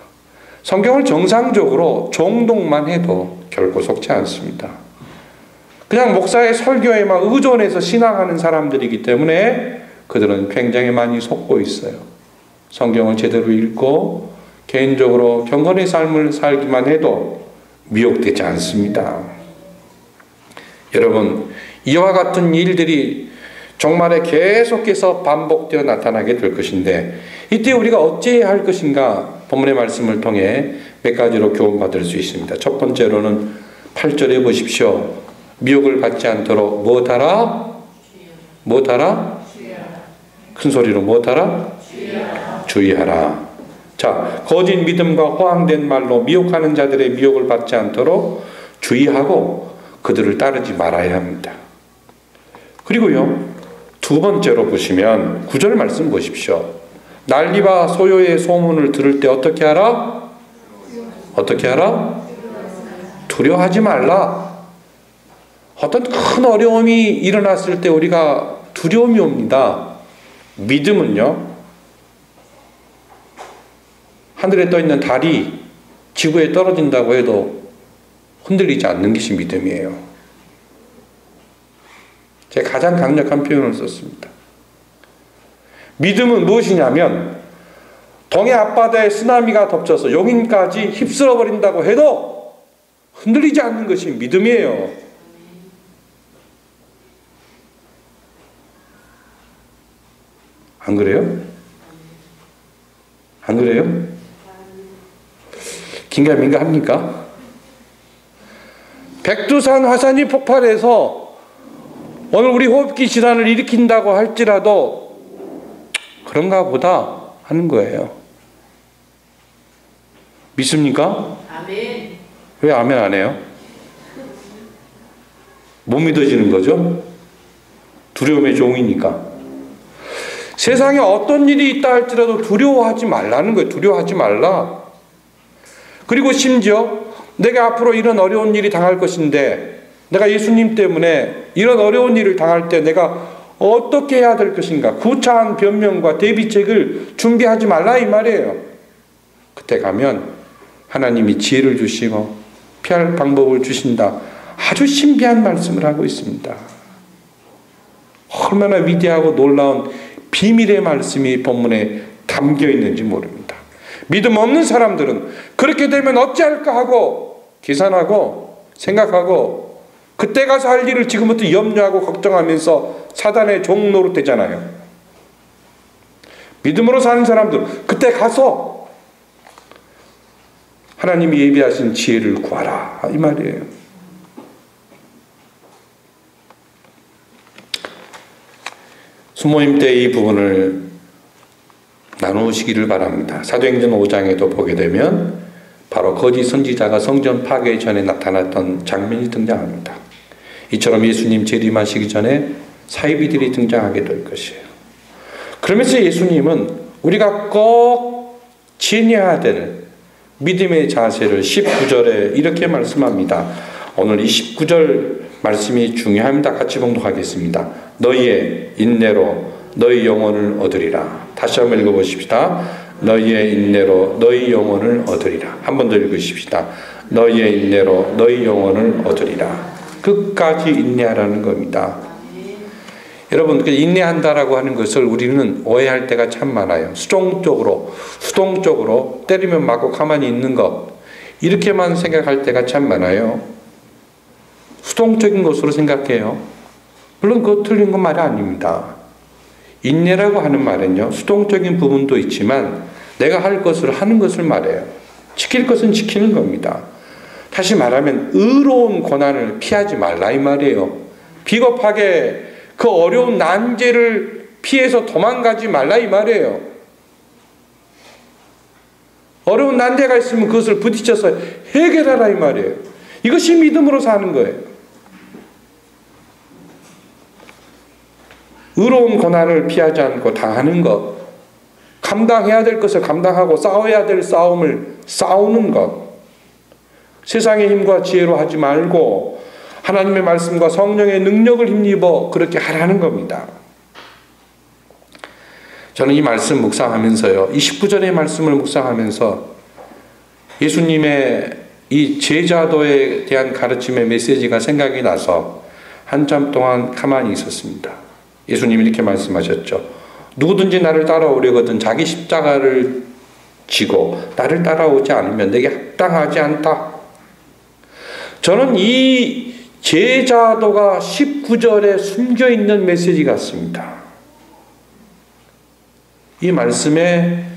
성경을 정상적으로 정독만 해도 결코 속지 않습니다. 그냥 목사의 설교에만 의존해서 신앙하는 사람들이기 때문에 그들은 굉장히 많이 속고 있어요. 성경을 제대로 읽고 개인적으로 경건의 삶을 살기만 해도 미혹되지 않습니다. 여러분, 이와 같은 일들이 종말에 계속해서 반복되어 나타나게 될 것인데, 이때 우리가 어찌해야 할 것인가 본문의 말씀을 통해 몇 가지로 교훈받을 수 있습니다. 첫 번째로는 8절에 보십시오. 미혹을 받지 않도록 무엇하라? 무엇하라? 큰 소리로 무엇하라? 주의하라. 자, 거짓 믿음과 호황된 말로 미혹하는 자들의 미혹을 받지 않도록 주의하고 그들을 따르지 말아야 합니다. 그리고요, 두 번째로 보시면 9절 말씀 보십시오. 난리와 소요의 소문을 들을 때 어떻게 하라? 어떻게 하라? 두려워하지 말라. 어떤 큰 어려움이 일어났을 때 우리가 두려움이 옵니다. 믿음은요, 하늘에 떠 있는 달이 지구에 떨어진다고 해도 흔들리지 않는 것이 믿음이에요. 제가 가장 강력한 표현을 썼습니다. 믿음은 무엇이냐면 동해 앞바다에 쓰나미가 덮쳐서 용인까지 휩쓸어 버린다고 해도 흔들리지 않는 것이 믿음이에요. 안 그래요? 안 그래요? 긴가민가 합니까? 백두산 화산이 폭발해서 오늘 우리 호흡기 질환을 일으킨다고 할지라도 그런가 보다 하는 거예요. 믿습니까? 아멘. 왜 아멘 안 해요? 못 믿어지는 거죠? 두려움의 종이니까. 세상에 어떤 일이 있다 할지라도 두려워하지 말라는 거예요. 두려워하지 말라. 그리고 심지어 내가 앞으로 이런 어려운 일이 당할 것인데, 내가 예수님 때문에 이런 어려운 일을 당할 때 내가 어떻게 해야 될 것인가, 구차한 변명과 대비책을 준비하지 말라 이 말이에요. 그때 가면 하나님이 지혜를 주시고 피할 방법을 주신다. 아주 신비한 말씀을 하고 있습니다. 얼마나 위대하고 놀라운 비밀의 말씀이 본문에 담겨 있는지 모릅니다. 믿음 없는 사람들은 그렇게 되면 어찌할까 하고 계산하고 생각하고 그때 가서 할 일을 지금부터 염려하고 걱정하면서 사단의 종 노릇되잖아요. 믿음으로 사는 사람들 그때 가서 하나님이 예비하신 지혜를 구하라 이 말이에요. 수모임 때 이 부분을 나누시기를 바랍니다. 사도행전 5장에도 보게 되면 바로 거짓 선지자가 성전 파괴 전에 나타났던 장면이 등장합니다. 이처럼 예수님 재림하시기 전에 사이비들이 등장하게 될 것이에요. 그러면서 예수님은 우리가 꼭 지녀야 될 믿음의 자세를 19절에 이렇게 말씀합니다. 오늘 이 19절 말씀이 중요합니다. 같이 봉독하겠습니다. 너희의 인내로 너희 영혼을 얻으리라. 다시 한번 읽어보십시다. 너희의 인내로 너희 영혼을 얻으리라. 한 번 더 읽으십시다. 너희의 인내로 너희 영혼을 얻으리라. 끝까지 인내하라는 겁니다. 여러분, 인내한다라고 하는 것을 우리는 오해할 때가 참 많아요. 수동적으로 때리면 맞고 가만히 있는 것, 이렇게만 생각할 때가 참 많아요. 수동적인 것으로 생각해요. 물론 그거 틀린 건 말이 아닙니다. 인내라고 하는 말은요, 수동적인 부분도 있지만 내가 할 것을 하는 것을 말해요. 지킬 것은 지키는 겁니다. 다시 말하면 의로운 고난을 피하지 말라 이 말이에요. 비겁하게 그 어려운 난제를 피해서 도망가지 말라 이 말이에요. 어려운 난제가 있으면 그것을 부딪혀서 해결하라 이 말이에요. 이것이 믿음으로 사는 거예요. 의로운 고난을 피하지 않고 당하는 것, 감당해야 될 것을 감당하고 싸워야 될 싸움을 싸우는 것, 세상의 힘과 지혜로 하지 말고 하나님의 말씀과 성령의 능력을 힘입어 그렇게 하라는 겁니다. 저는 이 말씀 묵상하면서요, 이 19절의 말씀을 묵상하면서 예수님의 이 제자도에 대한 가르침의 메시지가 생각이 나서 한참 동안 가만히 있었습니다. 예수님이 이렇게 말씀하셨죠. 누구든지 나를 따라오려거든 자기 십자가를 지고 나를 따라오지 않으면 내게 합당하지 않다. 저는 이 제자도가 19절에 숨겨있는 메시지 같습니다. 이 말씀의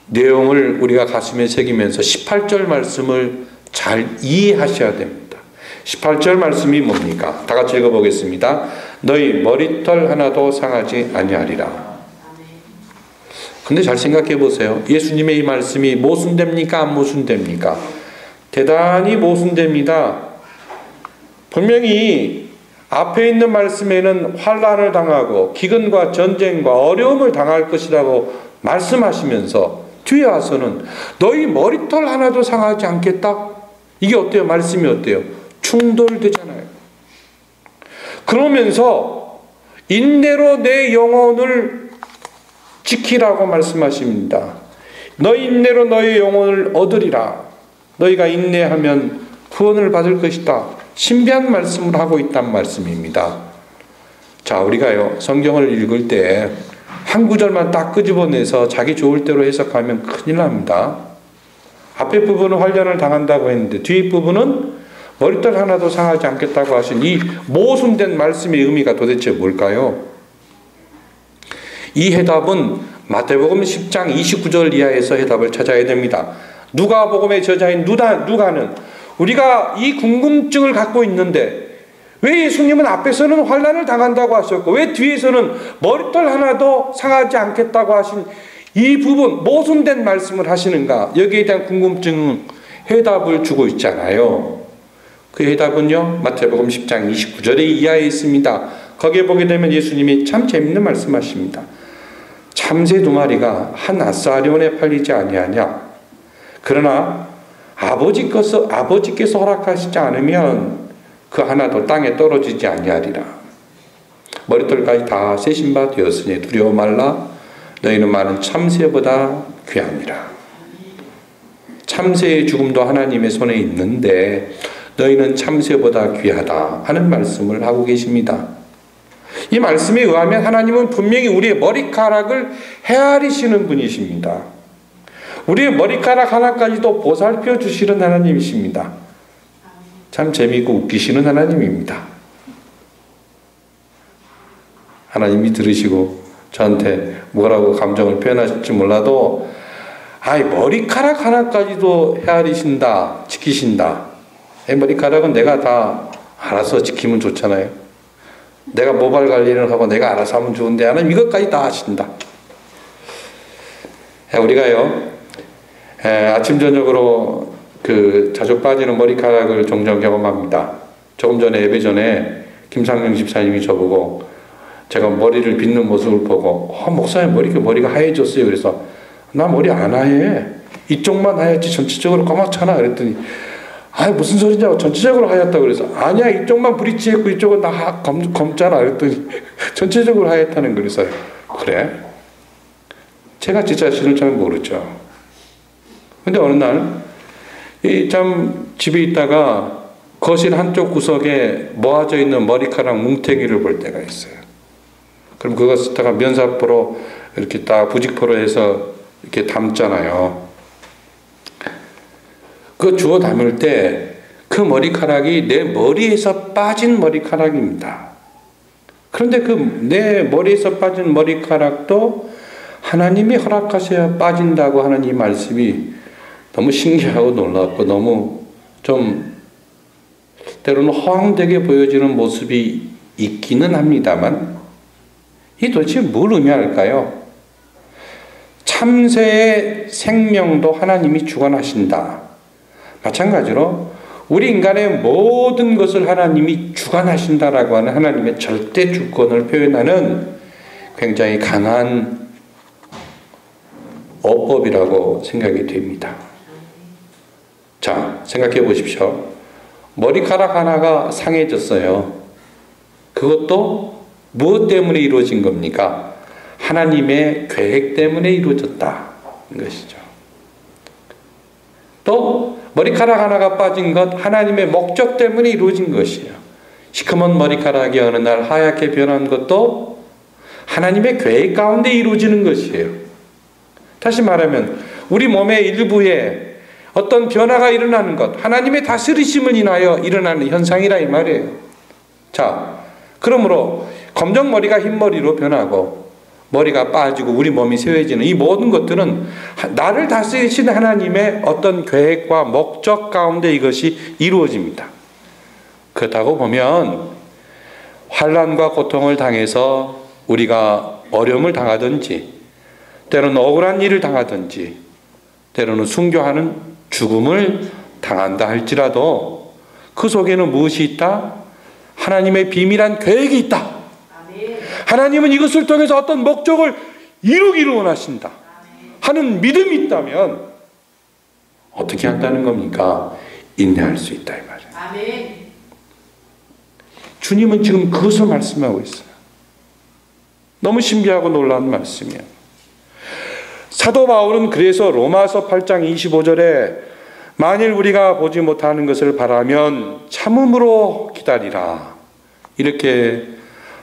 내용을 우리가 가슴에 새기면서 18절 말씀을 잘 이해하셔야 됩니다. 18절 말씀이 뭡니까? 다 같이 읽어보겠습니다. 너희 머리털 하나도 상하지 아니하리라. 근데 잘 생각해 보세요. 예수님의 이 말씀이 모순됩니까? 안 모순됩니까? 대단히 모순됩니다. 분명히 앞에 있는 말씀에는 환난을 당하고 기근과 전쟁과 어려움을 당할 것이라고 말씀하시면서 뒤에 와서는 너희 머리털 하나도 상하지 않겠다? 이게 어때요? 말씀이 어때요? 충돌되잖아요. 그러면서 인내로 내 영혼을 지키라고 말씀하십니다. 너희 인내로 너희 영혼을 얻으리라. 너희가 인내하면 구원을 받을 것이다. 신비한 말씀을 하고 있단 말씀입니다. 자, 우리가요 성경을 읽을 때 한 구절만 딱 끄집어내서 자기 좋을 대로 해석하면 큰일 납니다. 앞에 부분은 환난을 당한다고 했는데 뒤에 부분은 머리털 하나도 상하지 않겠다고 하신 이 모순된 말씀의 의미가 도대체 뭘까요? 이 해답은 마태복음 10장 29절 이하에서 해답을 찾아야 됩니다. 누가복음의 저자인 누가는 우리가 이 궁금증을 갖고 있는데 왜 예수님은 앞에서는 환난을 당한다고 하셨고 왜 뒤에서는 머리털 하나도 상하지 않겠다고 하신 이 부분 모순된 말씀을 하시는가? 여기에 대한 궁금증은 해답을 주고 있잖아요. 그 해답은요 마태복음 10장 29절의 이하에 있습니다. 거기에 보게 되면 예수님이 참 재밌는 말씀하십니다. 참새 2마리가 한 아사리온에 팔리지 아니하냐? 그러나 아버지께서 허락하시지 않으면 그 하나도 땅에 떨어지지 아니하리라. 머리털까지 다 세신 바 되었으니 두려워 말라. 너희는 많은 참새보다 귀함이라. 참새의 죽음도 하나님의 손에 있는데 너희는 참새보다 귀하다 하는 말씀을 하고 계십니다. 이 말씀에 의하면 하나님은 분명히 우리의 머리카락을 헤아리시는 분이십니다. 우리의 머리카락 하나까지도 보살펴 주시는 하나님이십니다. 참 재미있고 웃기시는 하나님입니다. 하나님이 들으시고 저한테 뭐라고 감정을 표현하실지 몰라도 머리카락 하나까지도 헤아리신다, 지키신다. 머리카락은 내가 다 알아서 지키면 좋잖아요. 내가 모발 관리를 하고 내가 알아서 하면 좋은데 하나님 이것까지 다 하신다. 우리가요 아침 저녁으로 그 자주 빠지는 머리카락을 종종 경험합니다. 조금 전에 예배 전에 김상영 집사님이 저보고 제가 머리를 빗는 모습을 보고 목사님 머리가 하얘졌어요. 그래서 나 머리 안 하얘. 이쪽만 하얗지 전체적으로 까맣잖아. 그랬더니 무슨 소리냐고 전체적으로 하얗다고 그래서 아니야 이쪽만 브릿지했고 이쪽은 다 검잖아. 그랬더니 전체적으로 하얗다는 그래서 그래? 제가 제 자신을 잘 모르죠. 근데 어느 날 참 집에 있다가 거실 한쪽 구석에 모아져 있는 머리카락 뭉탱이를 볼 때가 있어요. 그럼 그것을 다가 면사포로 이렇게 딱 부직포로 해서 이렇게 담잖아요. 그거 주워 담을 때 그 머리카락이 내 머리에서 빠진 머리카락입니다. 그런데 그 내 머리에서 빠진 머리카락도 하나님이 허락하셔야 빠진다고 하는 이 말씀이 너무 신기하고 놀랍고 너무 좀 때로는 허황되게 보여지는 모습이 있기는 합니다만 이 도대체 뭘 의미할까요? 참새의 생명도 하나님이 주관하신다. 마찬가지로 우리 인간의 모든 것을 하나님이 주관하신다라고 하는 하나님의 절대 주권을 표현하는 굉장히 강한 어법이라고 생각이 됩니다. 자, 생각해 보십시오. 머리카락 하나가 상해졌어요. 그것도 무엇 때문에 이루어진 겁니까? 하나님의 계획 때문에 이루어졌다는 것이죠. 또 머리카락 하나가 빠진 것 하나님의 목적 때문에 이루어진 것이에요. 시커먼 머리카락이 어느 날 하얗게 변한 것도 하나님의 계획 가운데 이루어지는 것이에요. 다시 말하면 우리 몸의 일부에 어떤 변화가 일어나는 것, 하나님의 다스리심을 인하여 일어나는 현상이라 이 말이에요. 자, 그러므로 검정머리가 흰머리로 변하고 머리가 빠지고 우리 몸이 세워지는 이 모든 것들은 나를 다스리시는 하나님의 어떤 계획과 목적 가운데 이것이 이루어집니다. 그렇다고 보면 환난과 고통을 당해서 우리가 어려움을 당하든지 때로는 억울한 일을 당하든지 때로는 순교하는 죽음을 당한다 할지라도 그 속에는 무엇이 있다? 하나님의 비밀한 계획이 있다. 하나님은 이것을 통해서 어떤 목적을 이루기를 원하신다 하는 믿음이 있다면 어떻게 한다는 겁니까? 인내할 수 있다 이 말이에요. 주님은 지금 그것을 말씀하고 있어요. 너무 신비하고 놀라운 말씀이에요. 사도 바울은 그래서 로마서 8장 25절에 만일 우리가 보지 못하는 것을 바라면 참음으로 기다리라 이렇게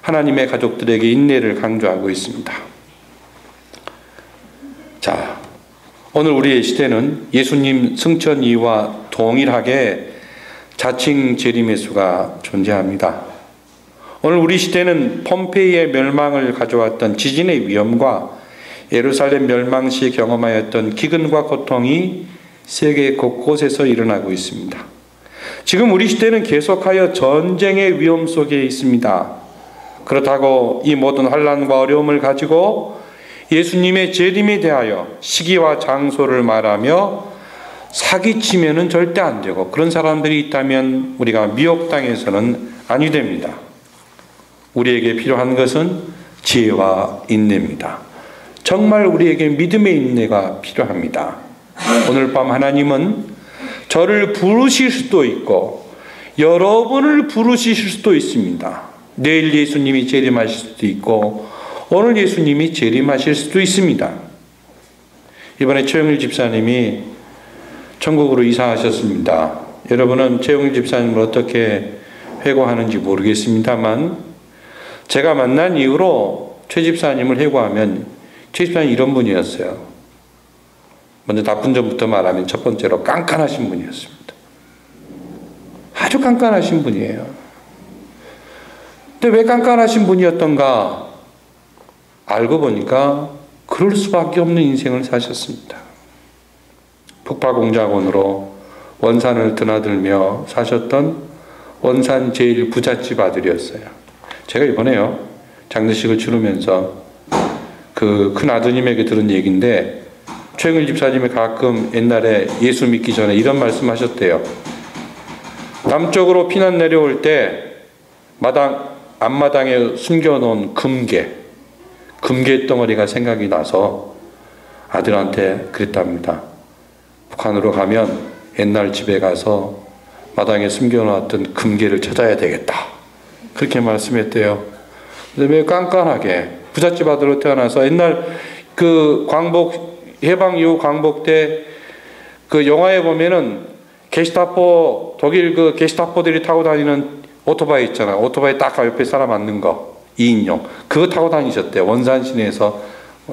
하나님의 가족들에게 인내를 강조하고 있습니다. 자, 오늘 우리의 시대는 예수님 승천 이후와 동일하게 자칭 재림의 수가 존재합니다. 오늘 우리 시대는 폼페이의 멸망을 가져왔던 지진의 위험과 예루살렘 멸망 시 경험하였던 기근과 고통이 세계 곳곳에서 일어나고 있습니다. 지금 우리 시대는 계속하여 전쟁의 위험 속에 있습니다. 그렇다고 이 모든 환난과 어려움을 가지고 예수님의 재림에 대하여 시기와 장소를 말하며 사기치면은 절대 안 되고 그런 사람들이 있다면 우리가 미혹당해서는 아니 됩니다. 우리에게 필요한 것은 지혜와 인내입니다. 정말 우리에게 믿음의 인내가 필요합니다. 오늘 밤 하나님은 저를 부르실 수도 있고 여러분을 부르실 수도 있습니다. 내일 예수님이 재림하실 수도 있고 오늘 예수님이 재림하실 수도 있습니다. 이번에 최영일 집사님이 천국으로 이사하셨습니다. 여러분은 최영일 집사님을 어떻게 회고하는지 모르겠습니다만 제가 만난 이후로 최 집사님을 회고하면 최 집사님 이런 분이었어요. 먼저 나쁜 점부터 말하면 첫 번째로 깐깐하신 분이었습니다. 아주 깐깐하신 분이에요. 근데 왜 깐깐하신 분이었던가 알고 보니까 그럴 수밖에 없는 인생을 사셨습니다. 폭파공작원으로 원산을 드나들며 사셨던 원산 제일 부잣집 아들이었어요. 제가 이번에요 장례식을 치르면서 그 큰 아드님에게 들은 얘기인데 최영일 집사님이 가끔 옛날에 예수 믿기 전에 이런 말씀 하셨대요. 남쪽으로 피난 내려올 때 앞마당에 숨겨놓은 금괴 덩어리가 생각이 나서 아들한테 그랬답니다. 북한으로 가면 옛날 집에 가서 마당에 숨겨놨던 금괴를 찾아야 되겠다. 그렇게 말씀했대요. 근데 매우 깐깐하게 부잣집 아들로 태어나서 옛날 그 해방 이후 광복 때 그 영화에 보면은 게시타포 독일 그 게시타포들이 타고 다니는 오토바이 있잖아요. 오토바이 딱 옆에 사람 앉는 거 2인용 그거 타고 다니셨대요. 원산 시내에서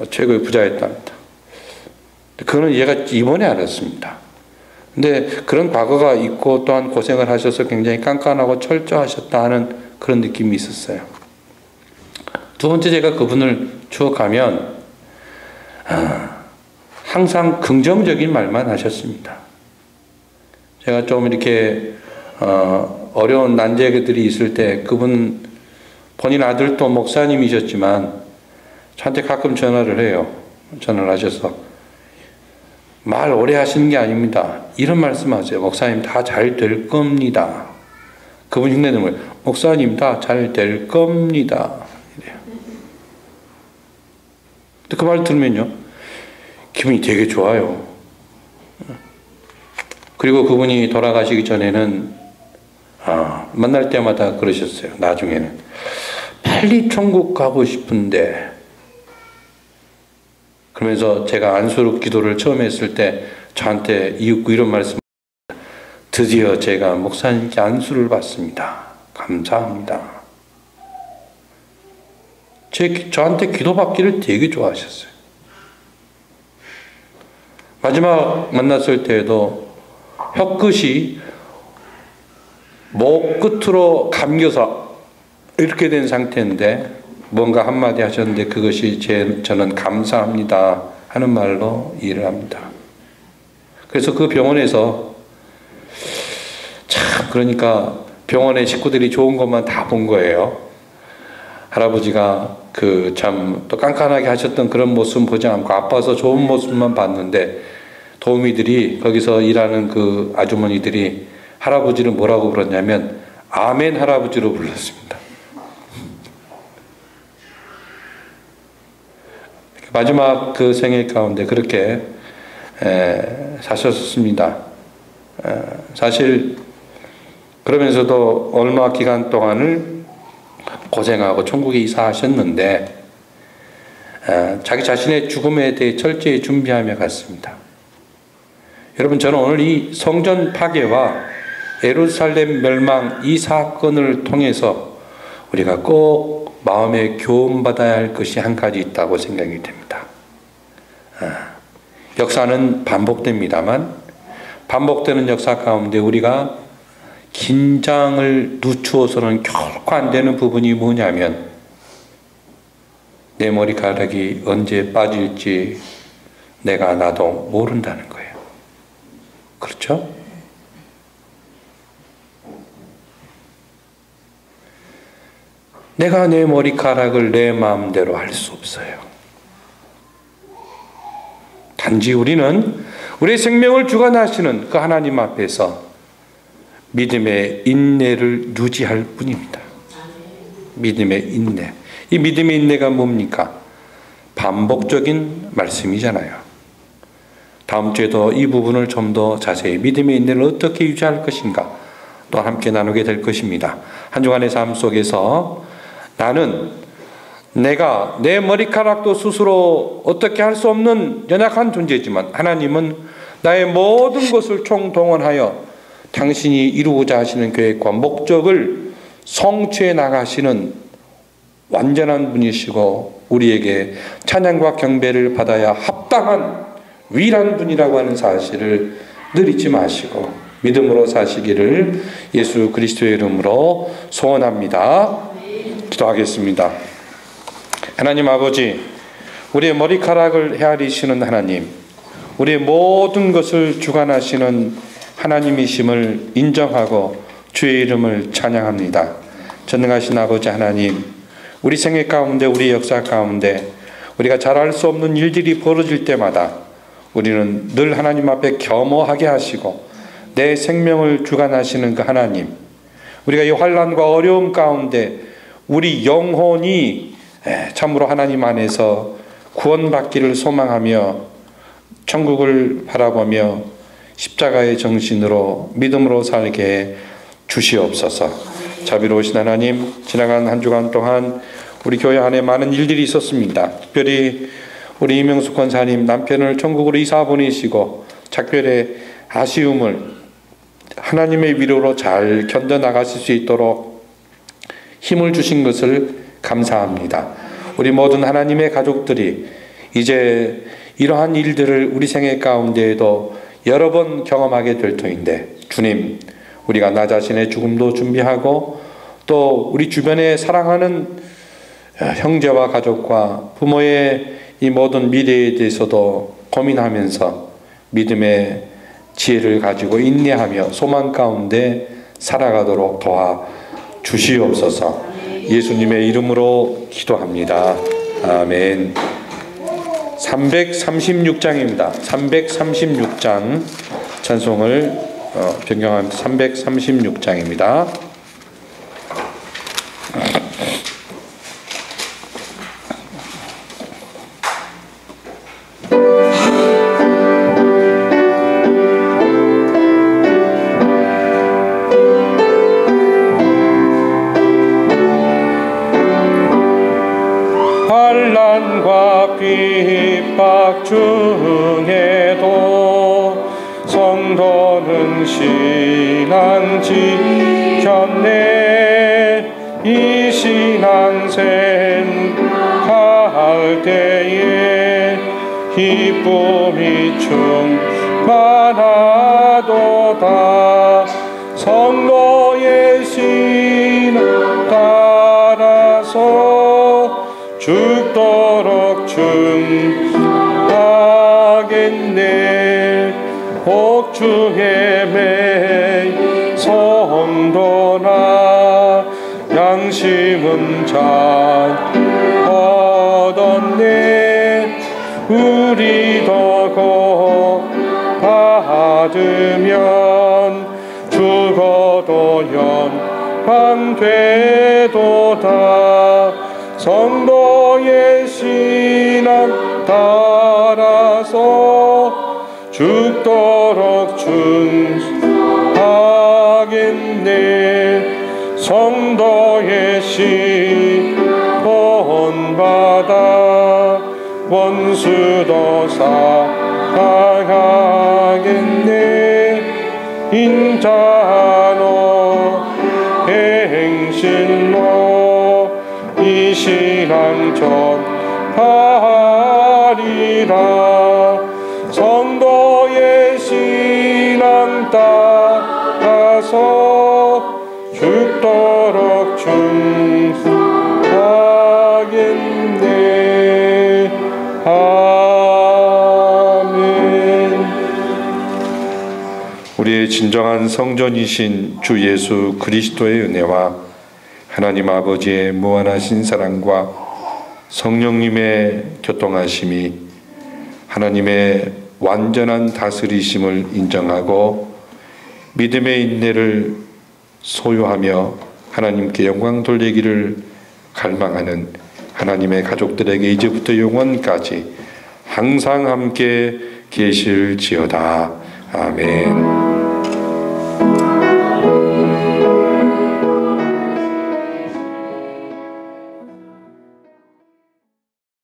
최고의 부자였답니다. 그거는 얘가 이번에 알았습니다. 근데 그런 과거가 있고 또한 고생을 하셔서 굉장히 깐깐하고 철저하셨다 하는 그런 느낌이 있었어요. 두 번째 제가 그분을 추억하면 항상 긍정적인 말만 하셨습니다. 제가 좀 이렇게 어려운 난제들이 있을 때 그분 본인 아들도 목사님이셨지만 저한테 가끔 전화를 해요. 전화를 하셔서 말 오래 하시는 게 아닙니다. 이런 말씀하세요. 목사님 다 잘 될 겁니다. 그분 흉내내는 거예요. 목사님 다 잘 될 겁니다. 이래요. 근데 그 말 들으면요, 기분이 되게 좋아요. 그리고 그분이 돌아가시기 전에는 만날 때마다 그러셨어요. 나중에는 빨리 천국 가고 싶은데, 그러면서 제가 안수로 기도를 처음 했을 때 저한테 이런 말씀, 드디어 제가 목사님께 안수를 받습니다. 감사합니다. 저한테 기도받기를 되게 좋아하셨어요. 마지막 만났을 때에도 혀끝이 목 끝으로 감겨서 이렇게 된 상태인데 뭔가 한마디 하셨는데 그것이 저는 감사합니다 하는 말로 이해를 합니다. 그래서 그 병원에서 참, 그러니까 병원의 식구들이 좋은 것만 다 본 거예요. 할아버지가 참 또 깐깐하게 하셨던 그런 모습 보지 않고 아파서 좋은 모습만 봤는데, 도우미들이 거기서 일하는 그 아주머니들이 할아버지를 뭐라고 불렀냐면 아멘 할아버지로 불렀습니다. 마지막 그 생애 가운데 그렇게 사셨습니다. 사실 그러면서도 얼마 기간 동안을 고생하고 천국에 이사하셨는데 자기 자신의 죽음에 대해 철저히 준비하며 갔습니다. 여러분, 저는 오늘 이 성전 파괴와 예루살렘 멸망 이 사건을 통해서 우리가 꼭 마음에 교훈받아야 할 것이 한 가지 있다고 생각이 됩니다. 역사는 반복됩니다만 반복되는 역사 가운데 우리가 긴장을 늦추어서는 결코 안 되는 부분이 뭐냐면 내 머리카락이 언제 빠질지 내가 나도 모른다는 거예요. 그렇죠? 내가 내 머리카락을 내 마음대로 할 수 없어요. 단지 우리는 우리의 생명을 주관하시는 그 하나님 앞에서 믿음의 인내를 유지할 뿐입니다. 믿음의 인내. 이 믿음의 인내가 뭡니까? 반복적인 말씀이잖아요. 다음 주에도 이 부분을 좀 더 자세히 믿음의 인내를 어떻게 유지할 것인가 또 함께 나누게 될 것입니다. 한 주간의 삶 속에서 나는 내가 내 머리카락도 스스로 어떻게 할 수 없는 연약한 존재지만 하나님은 나의 모든 것을 총동원하여 당신이 이루고자 하시는 계획과 목적을 성취해 나가시는 완전한 분이시고 우리에게 찬양과 경배를 받아야 합당한 위일한 분이라고 하는 사실을 늘 잊지 마시고 믿음으로 사시기를 예수 그리스도의 이름으로 소원합니다. 기도하겠습니다. 하나님 아버지, 우리의 머리카락을 헤아리시는 하나님, 우리의 모든 것을 주관하시는 하나님이심을 인정하고 주의 이름을 찬양합니다. 전능하신 아버지 하나님, 우리 생애 가운데 우리 역사 가운데 우리가 잘할 수 없는 일들이 벌어질 때마다 우리는 늘 하나님 앞에 겸허하게 하시고 내 생명을 주관하시는 그 하나님, 우리가 이 환난과 어려움 가운데 우리 영혼이 참으로 하나님 안에서 구원받기를 소망하며 천국을 바라보며 십자가의 정신으로 믿음으로 살게 주시옵소서. 자비로우신 하나님, 지나간 한 주간 동안 우리 교회 안에 많은 일들이 있었습니다. 특별히 우리 이명숙 권사님 남편을 천국으로 이사 보내시고 작별의 아쉬움을 하나님의 위로로 잘 견뎌나가실 수 있도록 힘을 주신 것을 감사합니다. 우리 모든 하나님의 가족들이 이제 이러한 일들을 우리 생애 가운데에도 여러 번 경험하게 될 터인데 주님, 우리가 나 자신의 죽음도 준비하고 또 우리 주변에 사랑하는 형제와 가족과 부모의 이 모든 미래에 대해서도 고민하면서 믿음의 지혜를 가지고 인내하며 소망 가운데 살아가도록 도와 주시옵소서. 예수님의 이름으로 기도합니다. 아멘. 336장입니다. 336장 찬송을 변경합니다. 336장입니다. 환난과 핍박 중에도 성도는 신앙 지켰네. 이 신앙 생활 때에 기쁨이 충만하도다. 성도의 신앙 따라서 죽도록 충하겠네. 복중에 매일 성도나 양심은 잘 얻었네. 우리도 곧 받으면 죽어도 영광 되도다. 성도의 신앙 따라서 죽도록 충하겠네. 성도의 신 본받아 원수도 사랑하겠네. 인자노 행실로 이 신앙 전하리라. 성도의 신앙 따라서 죽도록 충하겠네. 아멘. 우리의 진정한 성전이신 주 예수 그리스도의 은혜와 하나님 아버지의 무한하신 사랑과 성령님의 교통하심이 하나님의 완전한 다스리심을 인정하고 믿음의 인내를 소유하며 하나님께 영광 돌리기를 갈망하는 하나님의 가족들에게 이제부터 영원까지 항상 함께 계실지어다. 아멘.